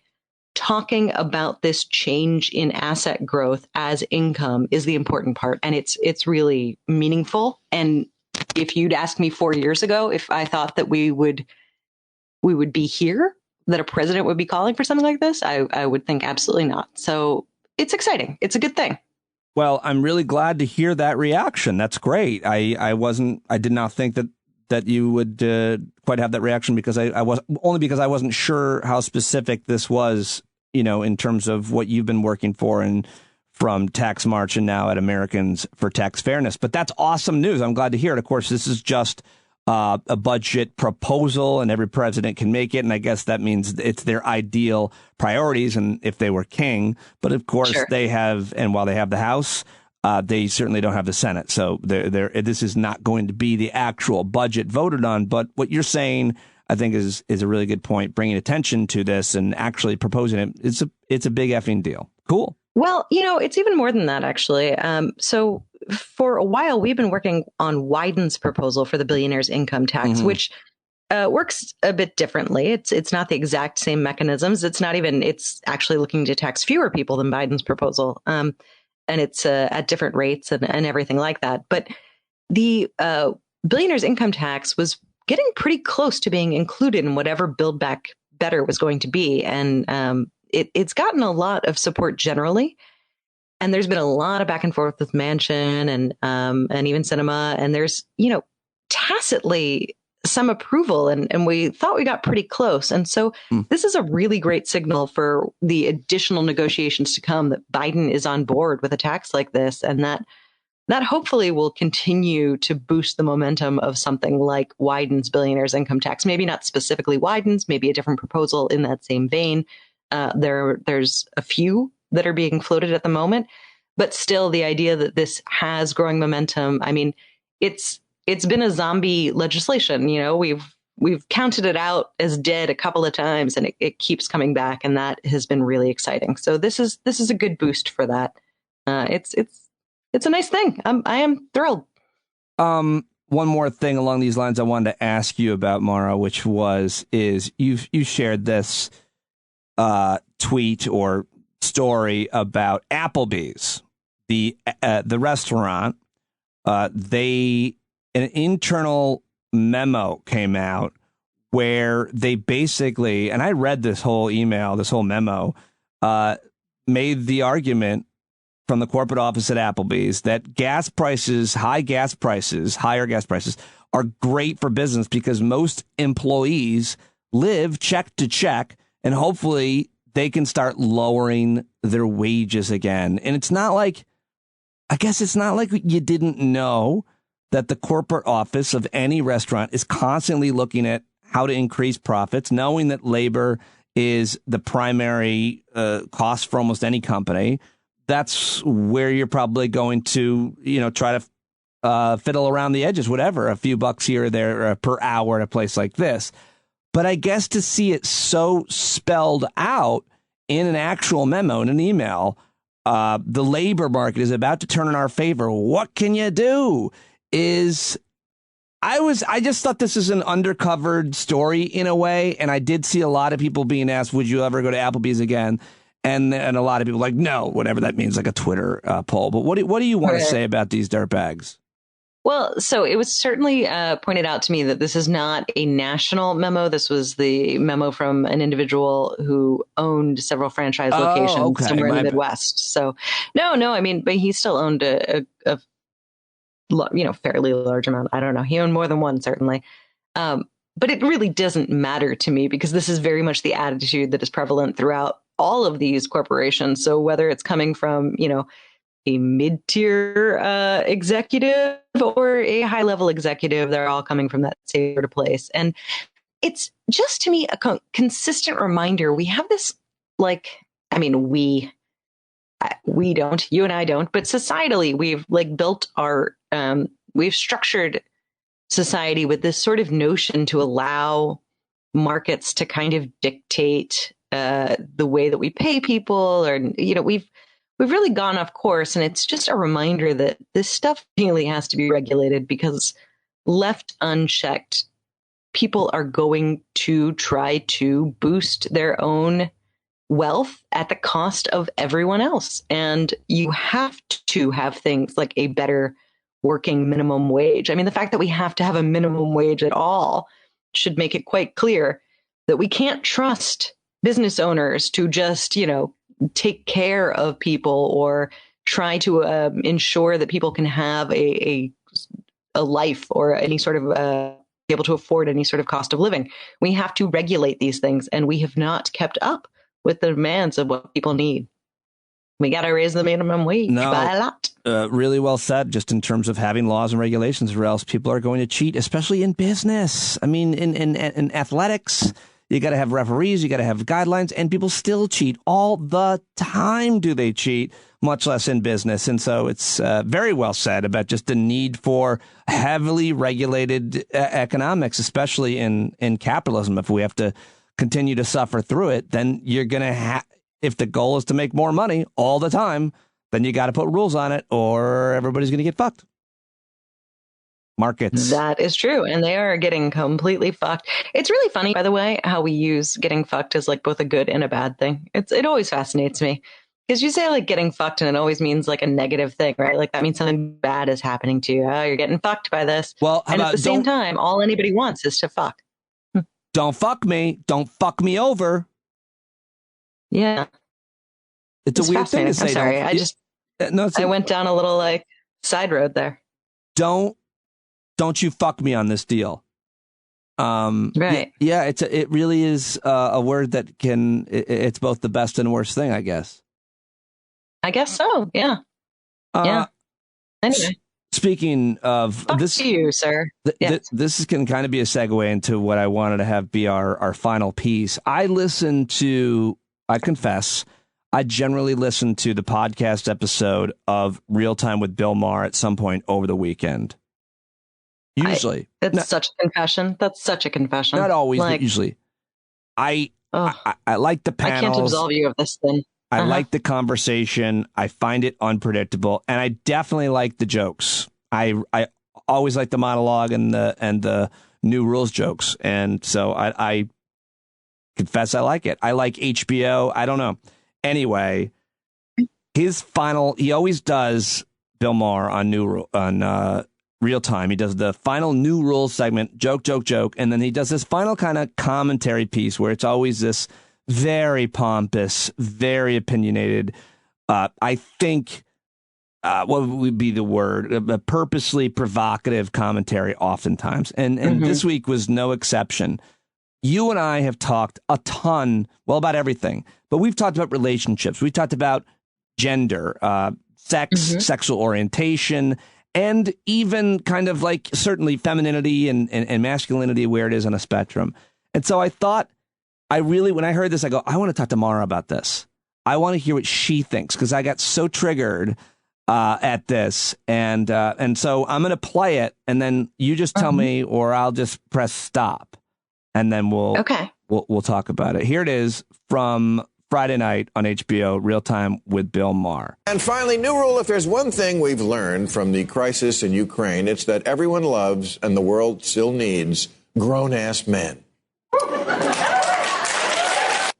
talking about this change in asset growth as income is the important part. And it's really meaningful. And if you'd asked me 4 years ago, if I thought that we would be here, that a president would be calling for something like this, I would think absolutely not. So it's exciting. It's a good thing. Well, I'm really glad to hear that reaction. That's great. I did not think that you would quite have that reaction because I wasn't sure how specific this was, in terms of what you've been working for and from Tax March and now at Americans for Tax Fairness. But that's awesome news. I'm glad to hear it. Of course, this is just a budget proposal and every president can make it. And I guess that means it's their ideal priorities. And if they were king, but of course sure. They have, and while they have the House, they certainly don't have the Senate. So this is not going to be the actual budget voted on. But what you're saying, I think, is a really good point. Bringing attention to this and actually proposing it. It's a big effing deal. Cool. Well, it's even more than that, actually. So for a while, we've been working on Wyden's proposal for the billionaire's income tax, which works a bit differently. It's not the exact same mechanisms. It's actually looking to tax fewer people than Biden's proposal. And it's at different rates and everything like that. But the billionaire's income tax was getting pretty close to being included in whatever Build Back Better was going to be. And it's gotten a lot of support generally. And there's been a lot of back and forth with Manchin and even Sinema. And there's, tacitly some approval. And we thought we got pretty close. And so this is a really great signal for the additional negotiations to come that Biden is on board with a tax like this. And that hopefully will continue to boost the momentum of something like Wyden's billionaire's income tax. Maybe not specifically Wyden's, maybe a different proposal in that same vein. There's a few that are being floated at the moment, but still the idea that this has growing momentum. I mean, it's been a zombie legislation. We've counted it out as dead a couple of times, and it keeps coming back, and that has been really exciting. So this is a good boost for that. It's a nice thing. I am thrilled. one more thing along these lines I wanted to ask you about, Maura, which is you shared this tweet or story about Applebee's, the restaurant. An internal memo came out where they basically, and I read this whole email, this whole memo, made the argument from the corporate office at Applebee's that higher gas prices are great for business because most employees live check to check, and hopefully they can start lowering their wages again. And it's not like you didn't know that the corporate office of any restaurant is constantly looking at how to increase profits, knowing that labor is the primary cost for almost any company. That's where you're probably going to, try to fiddle around the edges, whatever, a few bucks here or there per hour at a place like this. But I guess to see it so spelled out in an actual memo, in an email, the labor market is about to turn in our favor. What can you do? I just thought this is an undercovered story in a way. And I did see a lot of people being asked, would you ever go to Applebee's again? And a lot of people like, no, whatever that means, like a Twitter poll. But what do you want to say about these dirtbags? Well, so it was certainly pointed out to me that this is not a national memo. This was the memo from an individual who owned several franchise locations somewhere in the Midwest. So no, I mean, but he still owned a fairly large amount. I don't know. He owned more than one, certainly. But it really doesn't matter to me because this is very much the attitude that is prevalent throughout all of these corporations. So whether it's coming from, a mid-tier executive or a high-level executive, they're all coming from that same sort of place. And it's just, to me, a consistent reminder. We have this, we don't, you and I don't, but societally, we've built we've structured society with this sort of notion to allow markets to kind of dictate the way that we pay people, or we've really gone off course, and it's just a reminder that this stuff really has to be regulated because left unchecked, people are going to try to boost their own wealth at the cost of everyone else, and you have to have things like a better working minimum wage. I mean, the fact that we have to have a minimum wage at all should make it quite clear that we can't trust business owners to just, take care of people or try to ensure that people can have a life or any sort of be able to afford any sort of cost of living. We have to regulate these things, and we have not kept up with the demands of what people need. We got to raise the minimum wage by a lot. Really well said, just in terms of having laws and regulations, or else people are going to cheat, especially in business. I mean, in athletics, you got to have referees, you got to have guidelines, and people still cheat all the time. Do they cheat? Much less in business. And so it's very well said about just the need for heavily regulated economics, especially in capitalism. If we have to continue to suffer through it, then you're going to if the goal is to make more money all the time, then you got to put rules on it or everybody's going to get fucked. Markets. That is true. And they are getting completely fucked. It's really funny, by the way, how we use getting fucked as both a good and a bad thing. It always fascinates me because you say getting fucked and it always means a negative thing, right? That means something bad is happening to you. Oh, you're getting fucked by this. Well, and at the same time, all anybody wants is to fuck. Don't fuck me. Don't fuck me over. Yeah. It's a weird thing to say. I'm sorry. I went down a little side road there. Don't you fuck me on this deal. Right. Yeah. It really is a word that it's both the best and worst thing, I guess. I guess so. Yeah. Yeah. Anyway. Speaking of fuck this, you, sir. This can kind of be a segue into what I wanted to have be our final piece. I confess, I generally listen to the podcast episode of Real Time with Bill Maher at some point over the weekend. Usually. That's such a confession. That's such a confession. Not always, but usually. I like the panels. I can't absolve you of this then. I like the conversation. I find it unpredictable. And I definitely like the jokes. I always like the monologue and the new rules jokes. And so I confess I like it. I like HBO. I don't know. Anyway, he always does Bill Maher on Real Time. He does the final new rules segment, joke, and then he does this final kind of commentary piece where it's always this very pompous, very opinionated, I think, what would be the word? A purposely provocative commentary oftentimes. And this week was no exception. You and I have talked a ton, about everything, but we've talked about relationships. We've talked about gender, sex, sexual orientation, and even kind of like certainly femininity and masculinity where it is on a spectrum. And so I thought, when I heard this, I go, I want to talk to Maura about this. I want to hear what she thinks because I got so triggered at this. And so I'm going to play it and then you just tell me or I'll just press stop and then we'll talk about it. Here it is from Friday night on HBO, Real Time with Bill Maher. And finally, new rule, if there's one thing we've learned from the crisis in Ukraine, it's that everyone loves and the world still needs grown-ass men.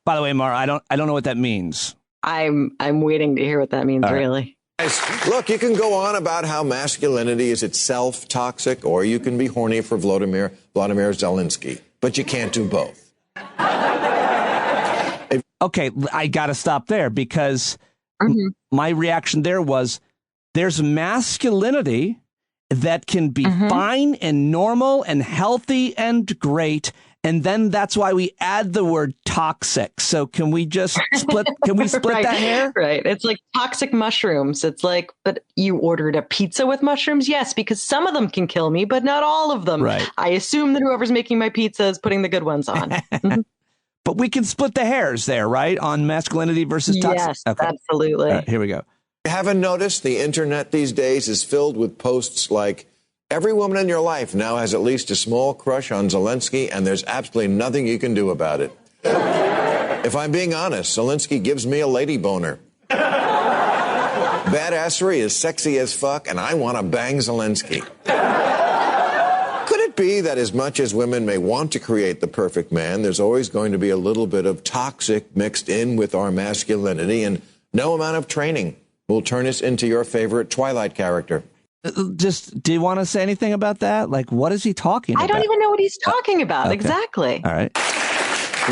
By the way, Maura, I don't know what that means. I'm waiting to hear what that means, really. Look, you can go on about how masculinity is itself toxic, or you can be horny for Vladimir Zelensky, but you can't do both. Okay, I got to stop there because my reaction there was there's masculinity that can be fine and normal and healthy and great. And then that's why we add the word toxic. So can we just split that hair? Right. It's like toxic mushrooms. It's like, but you ordered a pizza with mushrooms? Yes, because some of them can kill me, but not all of them. Right. I assume that whoever's making my pizza is putting the good ones on. But we can split the hairs there, right? On masculinity versus toxic. Yes, absolutely. All right, here we go. You haven't noticed the internet these days is filled with posts like, every woman in your life now has at least a small crush on Zelensky, and there's absolutely nothing you can do about it. If I'm being honest, Zelensky gives me a lady boner. Badassery is sexy as fuck, and I want to bang Zelensky. Could it be that as much as women may want to create the perfect man, there's always going to be a little bit of toxic mixed in with our masculinity, and no amount of training will turn us into your favorite Twilight character? Just, do you want to say anything about that? Like, what is he talking about? I don't even know what he's talking about. Okay. Exactly. All right.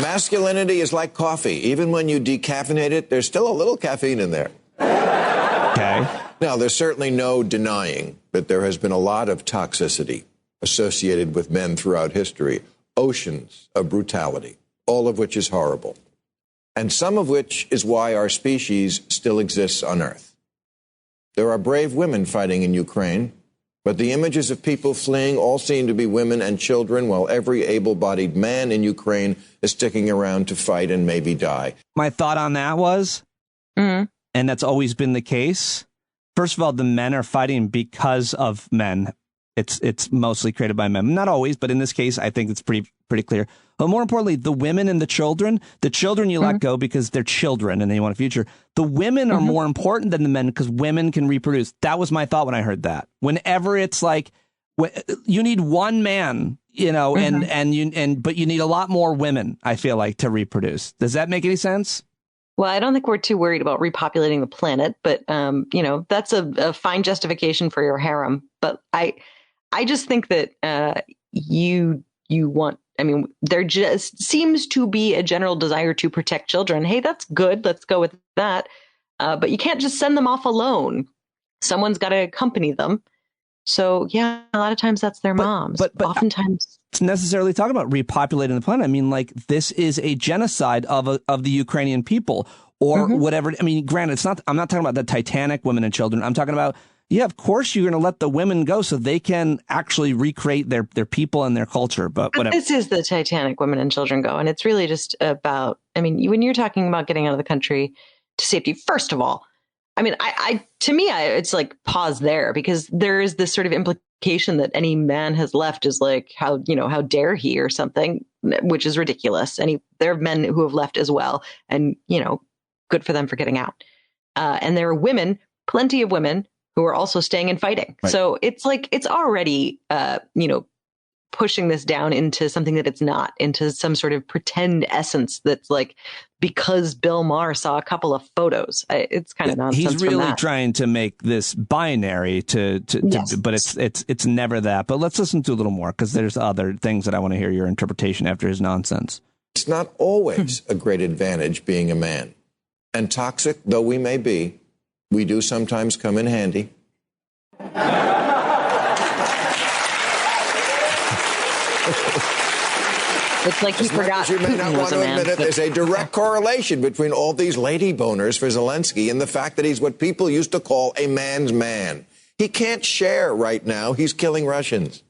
Masculinity is like coffee. Even when you decaffeinate it, there's still a little caffeine in there. Okay. Now, there's certainly no denying that there has been a lot of toxicity associated with men throughout history. Oceans of brutality, all of which is horrible. And some of which is why our species still exists on Earth. There are brave women fighting in Ukraine, but the images of people fleeing all seem to be women and children, while every able-bodied man in Ukraine is sticking around to fight and maybe die. My thought on that was, and that's always been the case, first of all, the men are fighting because of men. It's mostly created by men. Not always, but in this case, I think it's pretty clear. But more importantly, the women and the children you let go because they're children and they want a future. The women are more important than the men because women can reproduce. That was my thought when I heard that. Whenever it's like, you need one man, but you need a lot more women, I feel like, to reproduce. Does that make any sense? Well, I don't think we're too worried about repopulating the planet, but, that's a fine justification for your harem. But I just think that you want, there just seems to be a general desire to protect children. Hey, that's good. Let's go with that. But you can't just send them off alone. Someone's got to accompany them. So, yeah, a lot of times that's their moms. But oftentimes it's necessarily talking about repopulating the planet. I mean, like, this is a genocide of the Ukrainian people or whatever. I mean, granted, I'm not talking about the Titanic, women and children. I'm talking about, yeah, of course, you're going to let the women go so they can actually recreate their people and their culture. But whatever. This is the Titanic, women and children go. And it's really just about, when you're talking about getting out of the country to safety, first of all, it's like pause there, because there is this sort of implication that any man has left is like, how dare he or something, which is ridiculous. And there are men who have left as well. And, good for them for getting out. And there are women, plenty of women, who are also staying and fighting. Right. So it's like, it's already, pushing this down into something that it's not, into some sort of pretend essence that's like, because Bill Maher saw a couple of photos. It's kind of nonsense. He's really trying to make this binary but it's never that. But let's listen to a little more, because there's other things that I want to hear your interpretation after his nonsense. It's not always a great advantage being a man. And toxic though we may be, we do sometimes come in handy. It's like he forgot. You may not want to admit it. There's a direct correlation between all these lady boners for Zelensky and the fact that he's what people used to call a man's man. He can't share right now. He's killing Russians.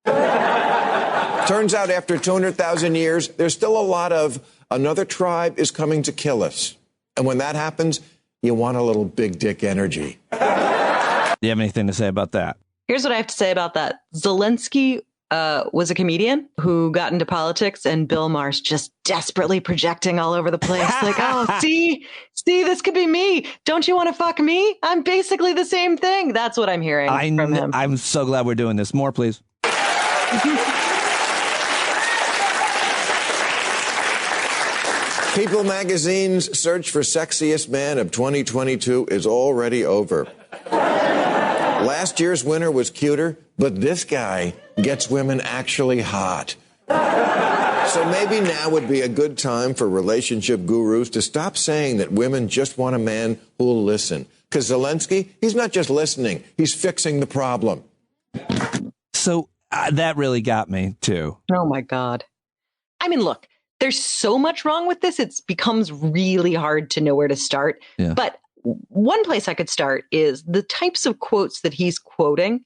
Turns out after 200,000 years, there's still a lot of another tribe is coming to kill us. And when that happens, you want a little big dick energy. Do you have anything to say about that? Here's what I have to say about that. Zelensky was a comedian who got into politics, and Bill Maher's just desperately projecting all over the place. Like, oh, see, this could be me. Don't you want to fuck me? I'm basically the same thing. That's what I'm hearing from him. I'm so glad we're doing this. More, please. People magazine's search for sexiest man of 2022 is already over. Last year's winner was cuter, but this guy gets women actually hot. So maybe now would be a good time for relationship gurus to stop saying that women just want a man who'll listen. Because Zelensky, he's not just listening, he's fixing the problem. So that really got me, too. Oh, my God. I mean, look, there's so much wrong with this. It becomes really hard to know where to start. Yeah. But one place I could start is the types of quotes that he's quoting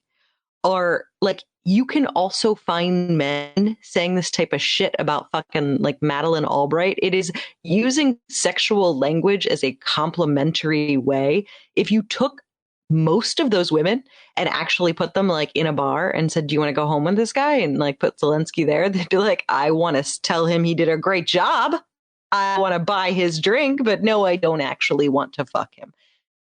are like, you can also find men saying this type of shit about fucking like Madeleine Albright. It is using sexual language as a complimentary way. If you took most of those women and actually put them like in a bar and said, do you want to go home with this guy? And like put Zelensky there, they'd be like, I want to tell him he did a great job. I want to buy his drink, but no, I don't actually want to fuck him.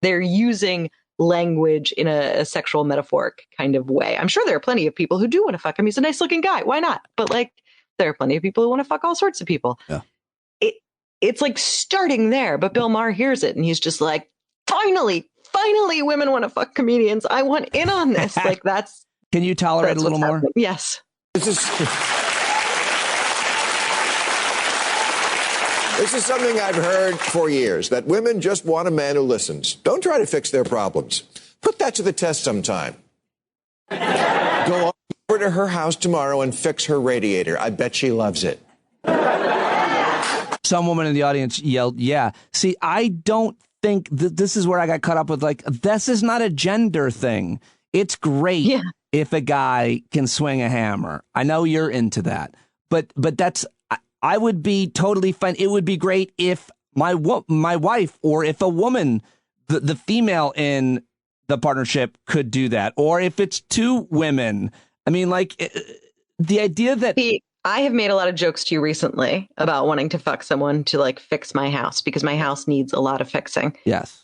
They're using language in a sexual metaphoric kind of way. I'm sure there are plenty of people who do want to fuck him. He's a nice looking guy. Why not? But like, there are plenty of people who want to fuck all sorts of people. Yeah. It's like starting there, but Bill Maher hears it and he's just like, finally, women want to fuck comedians. I want in on this. Like that's. Can you tolerate a little more? Happening. Yes. This is something I've heard for years, that women just want a man who listens. Don't try to fix their problems. Put that to the test sometime. Go over to her house tomorrow and fix her radiator. I bet she loves it. Some woman in the audience yelled, yeah. See, I don't think this is where I got caught up with, like, this is not a gender thing. It's great if a guy can swing a hammer. I know you're into that, but that's, I would be totally fine. It would be great if my wife, or if a woman, the female in the partnership could do that. Or if it's two women. I mean, like, the idea that... I have made a lot of jokes to you recently about wanting to fuck someone to like fix my house because my house needs a lot of fixing. Yes.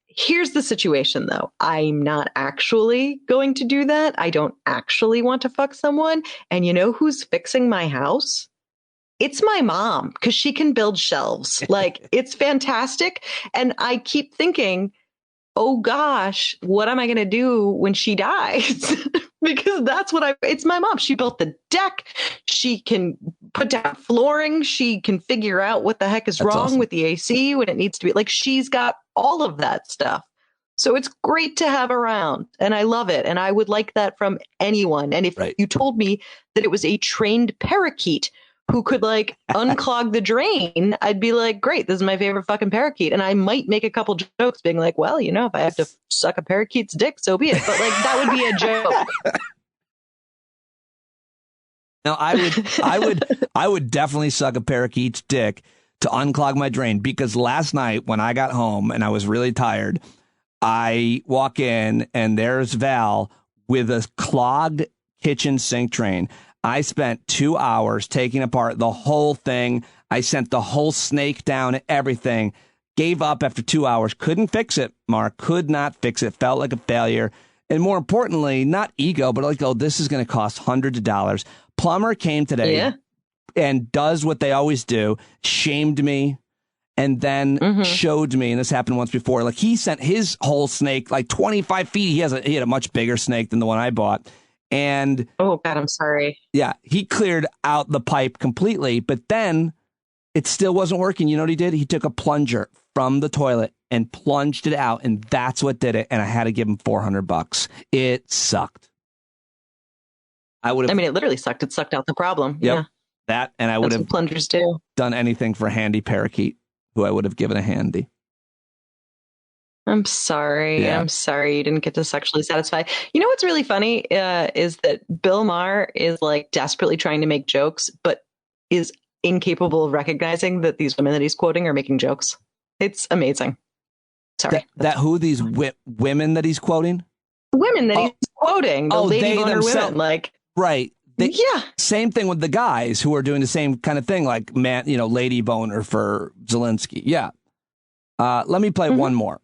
Here's the situation, though. I'm not actually going to do that. I don't actually want to fuck someone. And you know who's fixing my house? It's my mom, because she can build shelves. Like, it's fantastic. And I keep thinking, oh gosh, what am I going to do when she dies? Because that's what it's my mom. She built the deck. She can put down flooring. She can figure out what the heck is wrong with the AC when it needs to be. Like, she's got all of that stuff. So it's great to have around, and I love it. And I would like that from anyone. And if you told me that it was a trained parakeet who could like unclog the drain, I'd be like, great, this is my favorite fucking parakeet. And I might make a couple jokes being like, well, you know, if I have to suck a parakeet's dick, so be it. But like, that would be a joke. No, I would definitely suck a parakeet's dick to unclog my drain, because last night when I got home and I was really tired, I walk in and there's Val with a clogged kitchen sink drain. I spent 2 hours taking apart the whole thing. I sent the whole snake down, everything. gave up after 2 hours, couldn't fix it. Maura could not fix it, felt like a failure. And more importantly, not ego, but like, oh, this is going to cost hundreds of dollars. Plumber came today and does what they always do, shamed me, and then showed me, and this happened once before, like he sent his whole snake like 25 feet. He had a much bigger snake than the one I bought. And oh, God, I'm sorry. Yeah, he cleared out the pipe completely, but then it still wasn't working. You know what he did? He took a plunger from the toilet and plunged it out, and that's what did it. And I had to give him $400. It sucked. I mean, it literally sucked. It sucked out the problem. Yep, Yeah. that, and I would have plungers do. Done anything for Handy Parakeet, who I would have given a handy. I'm sorry. Yeah. I'm sorry you didn't get to sexually satisfy. You know what's really funny is that Bill Maher is like desperately trying to make jokes, but is incapable of recognizing that these women that he's quoting are making jokes. It's amazing. Sorry. These women that he's quoting? Women that he's quoting. The lady boner women. Like, right. Same thing with the guys who are doing the same kind of thing, like lady boner for Zelensky. Yeah. Let me play one more.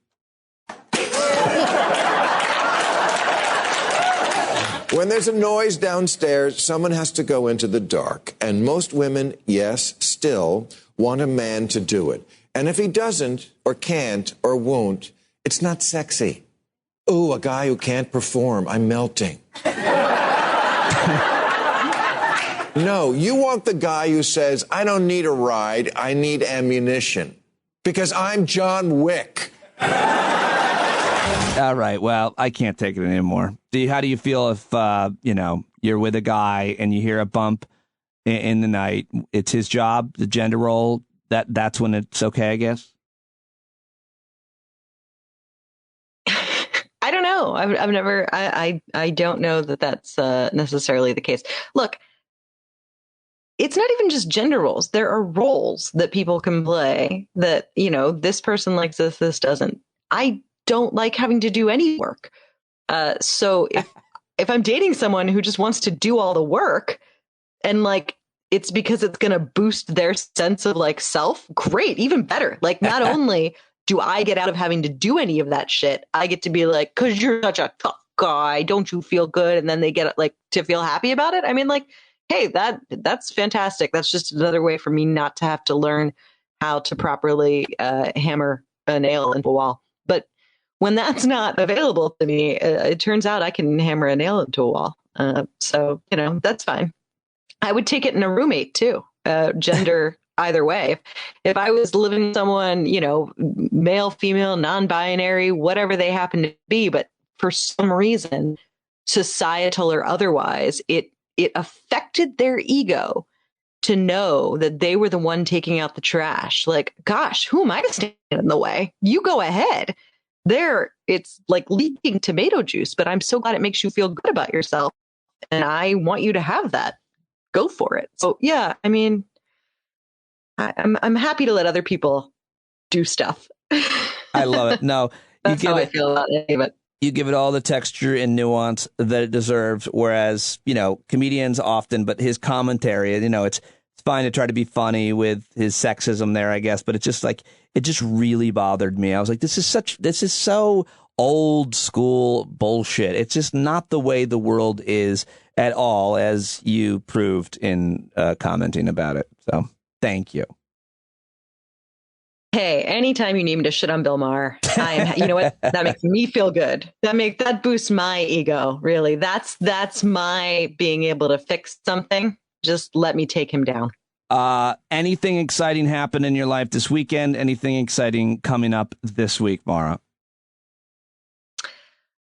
When there's a noise downstairs, someone has to go into the dark. And most women, yes, still want a man to do it. And if he doesn't, or can't, or won't, it's not sexy. Ooh, a guy who can't perform. I'm melting. No, you want the guy who says, I don't need a ride, I need ammunition. Because I'm John Wick. All right. Well, I can't take it anymore. How do you feel if, you're with a guy and you hear a bump in the night? It's his job, the gender role. That's when it's okay, I guess. I don't know. I've never. I don't know that that's necessarily the case. Look, it's not even just gender roles. There are roles that people can play. That this person likes this doesn't. I don't like having to do any work. So if I'm dating someone who just wants to do all the work and like it's because it's going to boost their sense of like self, great, even better. Like not only do I get out of having to do any of that shit, I get to be like, cause you're such a tough guy, don't you feel good? And then they get like to feel happy about it. I mean, like, hey, that's fantastic. That's just another way for me not to have to learn how to properly hammer a nail into a wall. But when that's not available to me, it turns out I can hammer a nail into a wall. So, that's fine. I would take it in a roommate too, gender either way. If I was living with someone, male, female, non-binary, whatever they happen to be, but for some reason, societal or otherwise, it affected their ego to know that they were the one taking out the trash. Like, gosh, who am I to stand in the way? You go ahead. It's like leaking tomato juice, but I'm so glad it makes you feel good about yourself. And I want you to have that. Go for it. So yeah, I mean, I'm happy to let other people do stuff. I love it. No, that's how I feel about it. But you give it all the texture and nuance that it deserves. Whereas, comedians often, but his commentary, it's fine to try to be funny with his sexism there, I guess. But it's just like, it just really bothered me. I was like, this is so old school bullshit. It's just not the way the world is at all, as you proved in commenting about it. So thank you. Hey, anytime you need me to shit on Bill Maher, you know what? That makes me feel good. That boosts my ego. Really, that's my being able to fix something. Just let me take him down. Anything exciting happen in your life this weekend? Anything exciting coming up this week, Maura?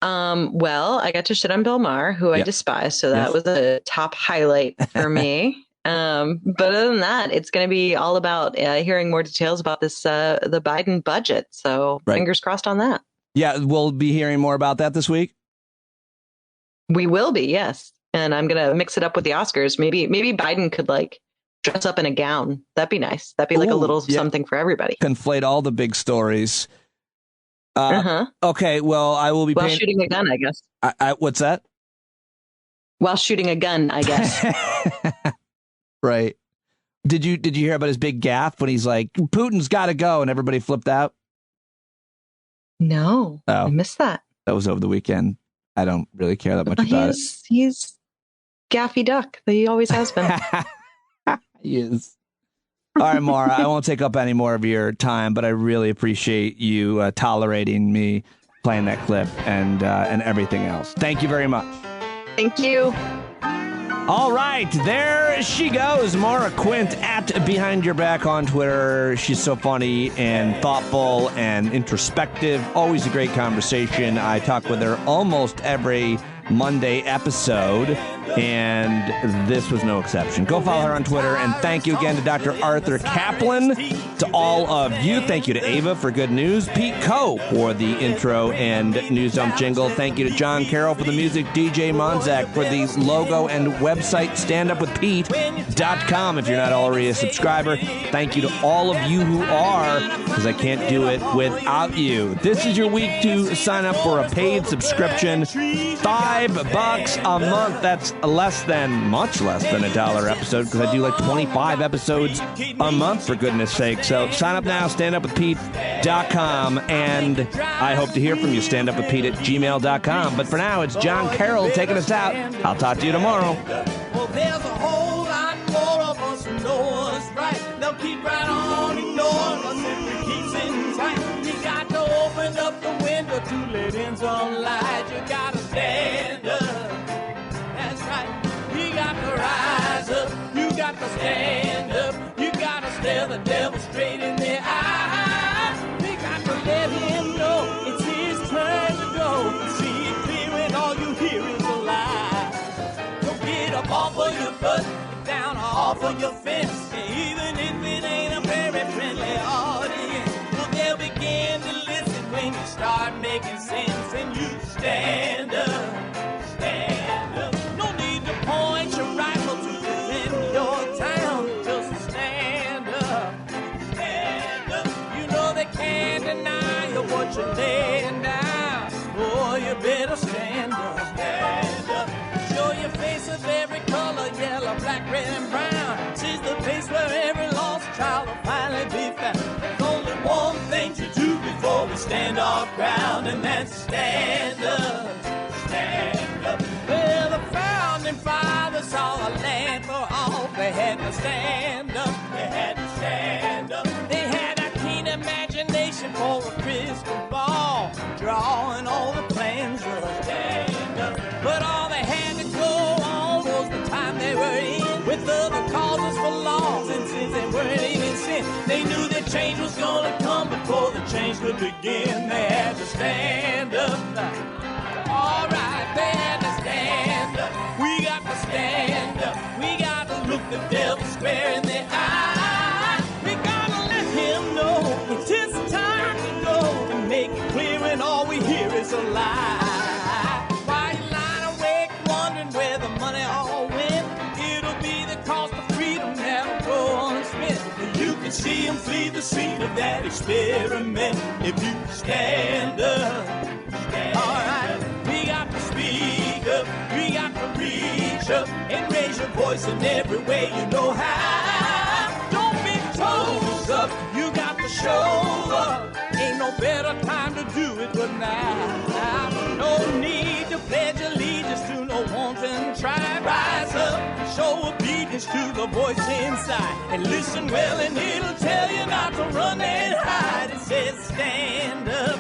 Well, I got to shit on Bill Maher, who I despise, so that was a top highlight for me. But other than that, it's going to be all about hearing more details about this the Biden budget. So fingers crossed on that. Yeah, we'll be hearing more about that this week. We will be, yes. And I'm going to mix it up with the Oscars. Maybe Biden could like dress up in a gown. That'd be nice. That'd be like a little something for everybody. Conflate all the big stories. Okay, well, I will be while shooting a gun, I guess. What's that? While shooting a gun, I guess. Right. Did you hear about his big gaffe when he's like, Putin's got to go, and everybody flipped out? No, I missed that. That was over the weekend. I don't really care that much about it. He's Gaffy Duck. He always has been. He is. All right, Maura, I won't take up any more of your time, but I really appreciate you tolerating me playing that clip and everything else. Thank you very much. Thank you. All right, there she goes, Maura Quint at Behind Your Back on Twitter. She's so funny and thoughtful and introspective. Always a great conversation. I talk with her almost every Monday episode, and this was no exception. Go follow her on Twitter, and thank you again to Dr. Arthur Caplan, to all of you. Thank you to Ava for good news, Pete Coe for the intro and news dump jingle. Thank you to John Carroll for the music, DJ Monzak for the logo and website, standupwithpete.com. If you're not already a subscriber, thank you to all of you who are, because I can't do it without you. This is your week to sign up for a paid subscription. $5 a month. That's much less than $1 episode, because I do like 25 episodes a month, for goodness sake. So sign up now, standupwithpete.com, and I hope to hear from you, standupwithpete@gmail.com. But for now, it's John Carroll taking us out. I'll talk to you tomorrow. Well, there's a whole lot more of us who know us right. They'll keep right on ignoring us if we keep sitting tight. You got to open up the window to let in some light. You got to stand up. That's right. You got to rise up. You got to stand up. You got to stare the devil straight in the eye. We got to let him know it's his turn to go. See it clear when all you hear is a lie. Don't get up off of your butt, get down off of your fence. And even if it ain't a very friendly audience, well, they'll begin to listen when you start making sense and you stand up. Stand up. No need to point your rifle to defend your town. Just stand up. Stand up. You know they can't deny you what you're laying down. Boy, you better stand up. Stand up. Show your face of every color, yellow, black, red, and brown. She's the place where every lost child will finally be found. There's only one thing to do before we stand our ground, and that's stand up. Stand up. Well, the founding fathers saw a land for all. They had to stand up. They had to stand up. They had a keen imagination for a crystal ball, drawing all the plans of stand up. But all they had to go on was the time they were in, with other causes for laws, and since they weren't even sin, they knew that change was gonna come before the change could begin. They had to stand up. All right, they had to stand up. We got to stand up. We got to look the devil square in the eye. We got to let him know it's his time to go, and make it clear when all we hear is a lie. Why you lying awake wondering where the money all went? It'll be the cost of freedom that'll go unspent. You can see him flee the scene of that experiment if you stand up. All right, we got to speak up, we got to reach up and raise your voice in every way you know how. Don't be toes up, you got to show up. Ain't no better time to do it but now. No need to pledge allegiance to no wanton tribe. Rise up, show obedience to the voice inside, and listen well and it'll tell you not to run and hide. It says stand up.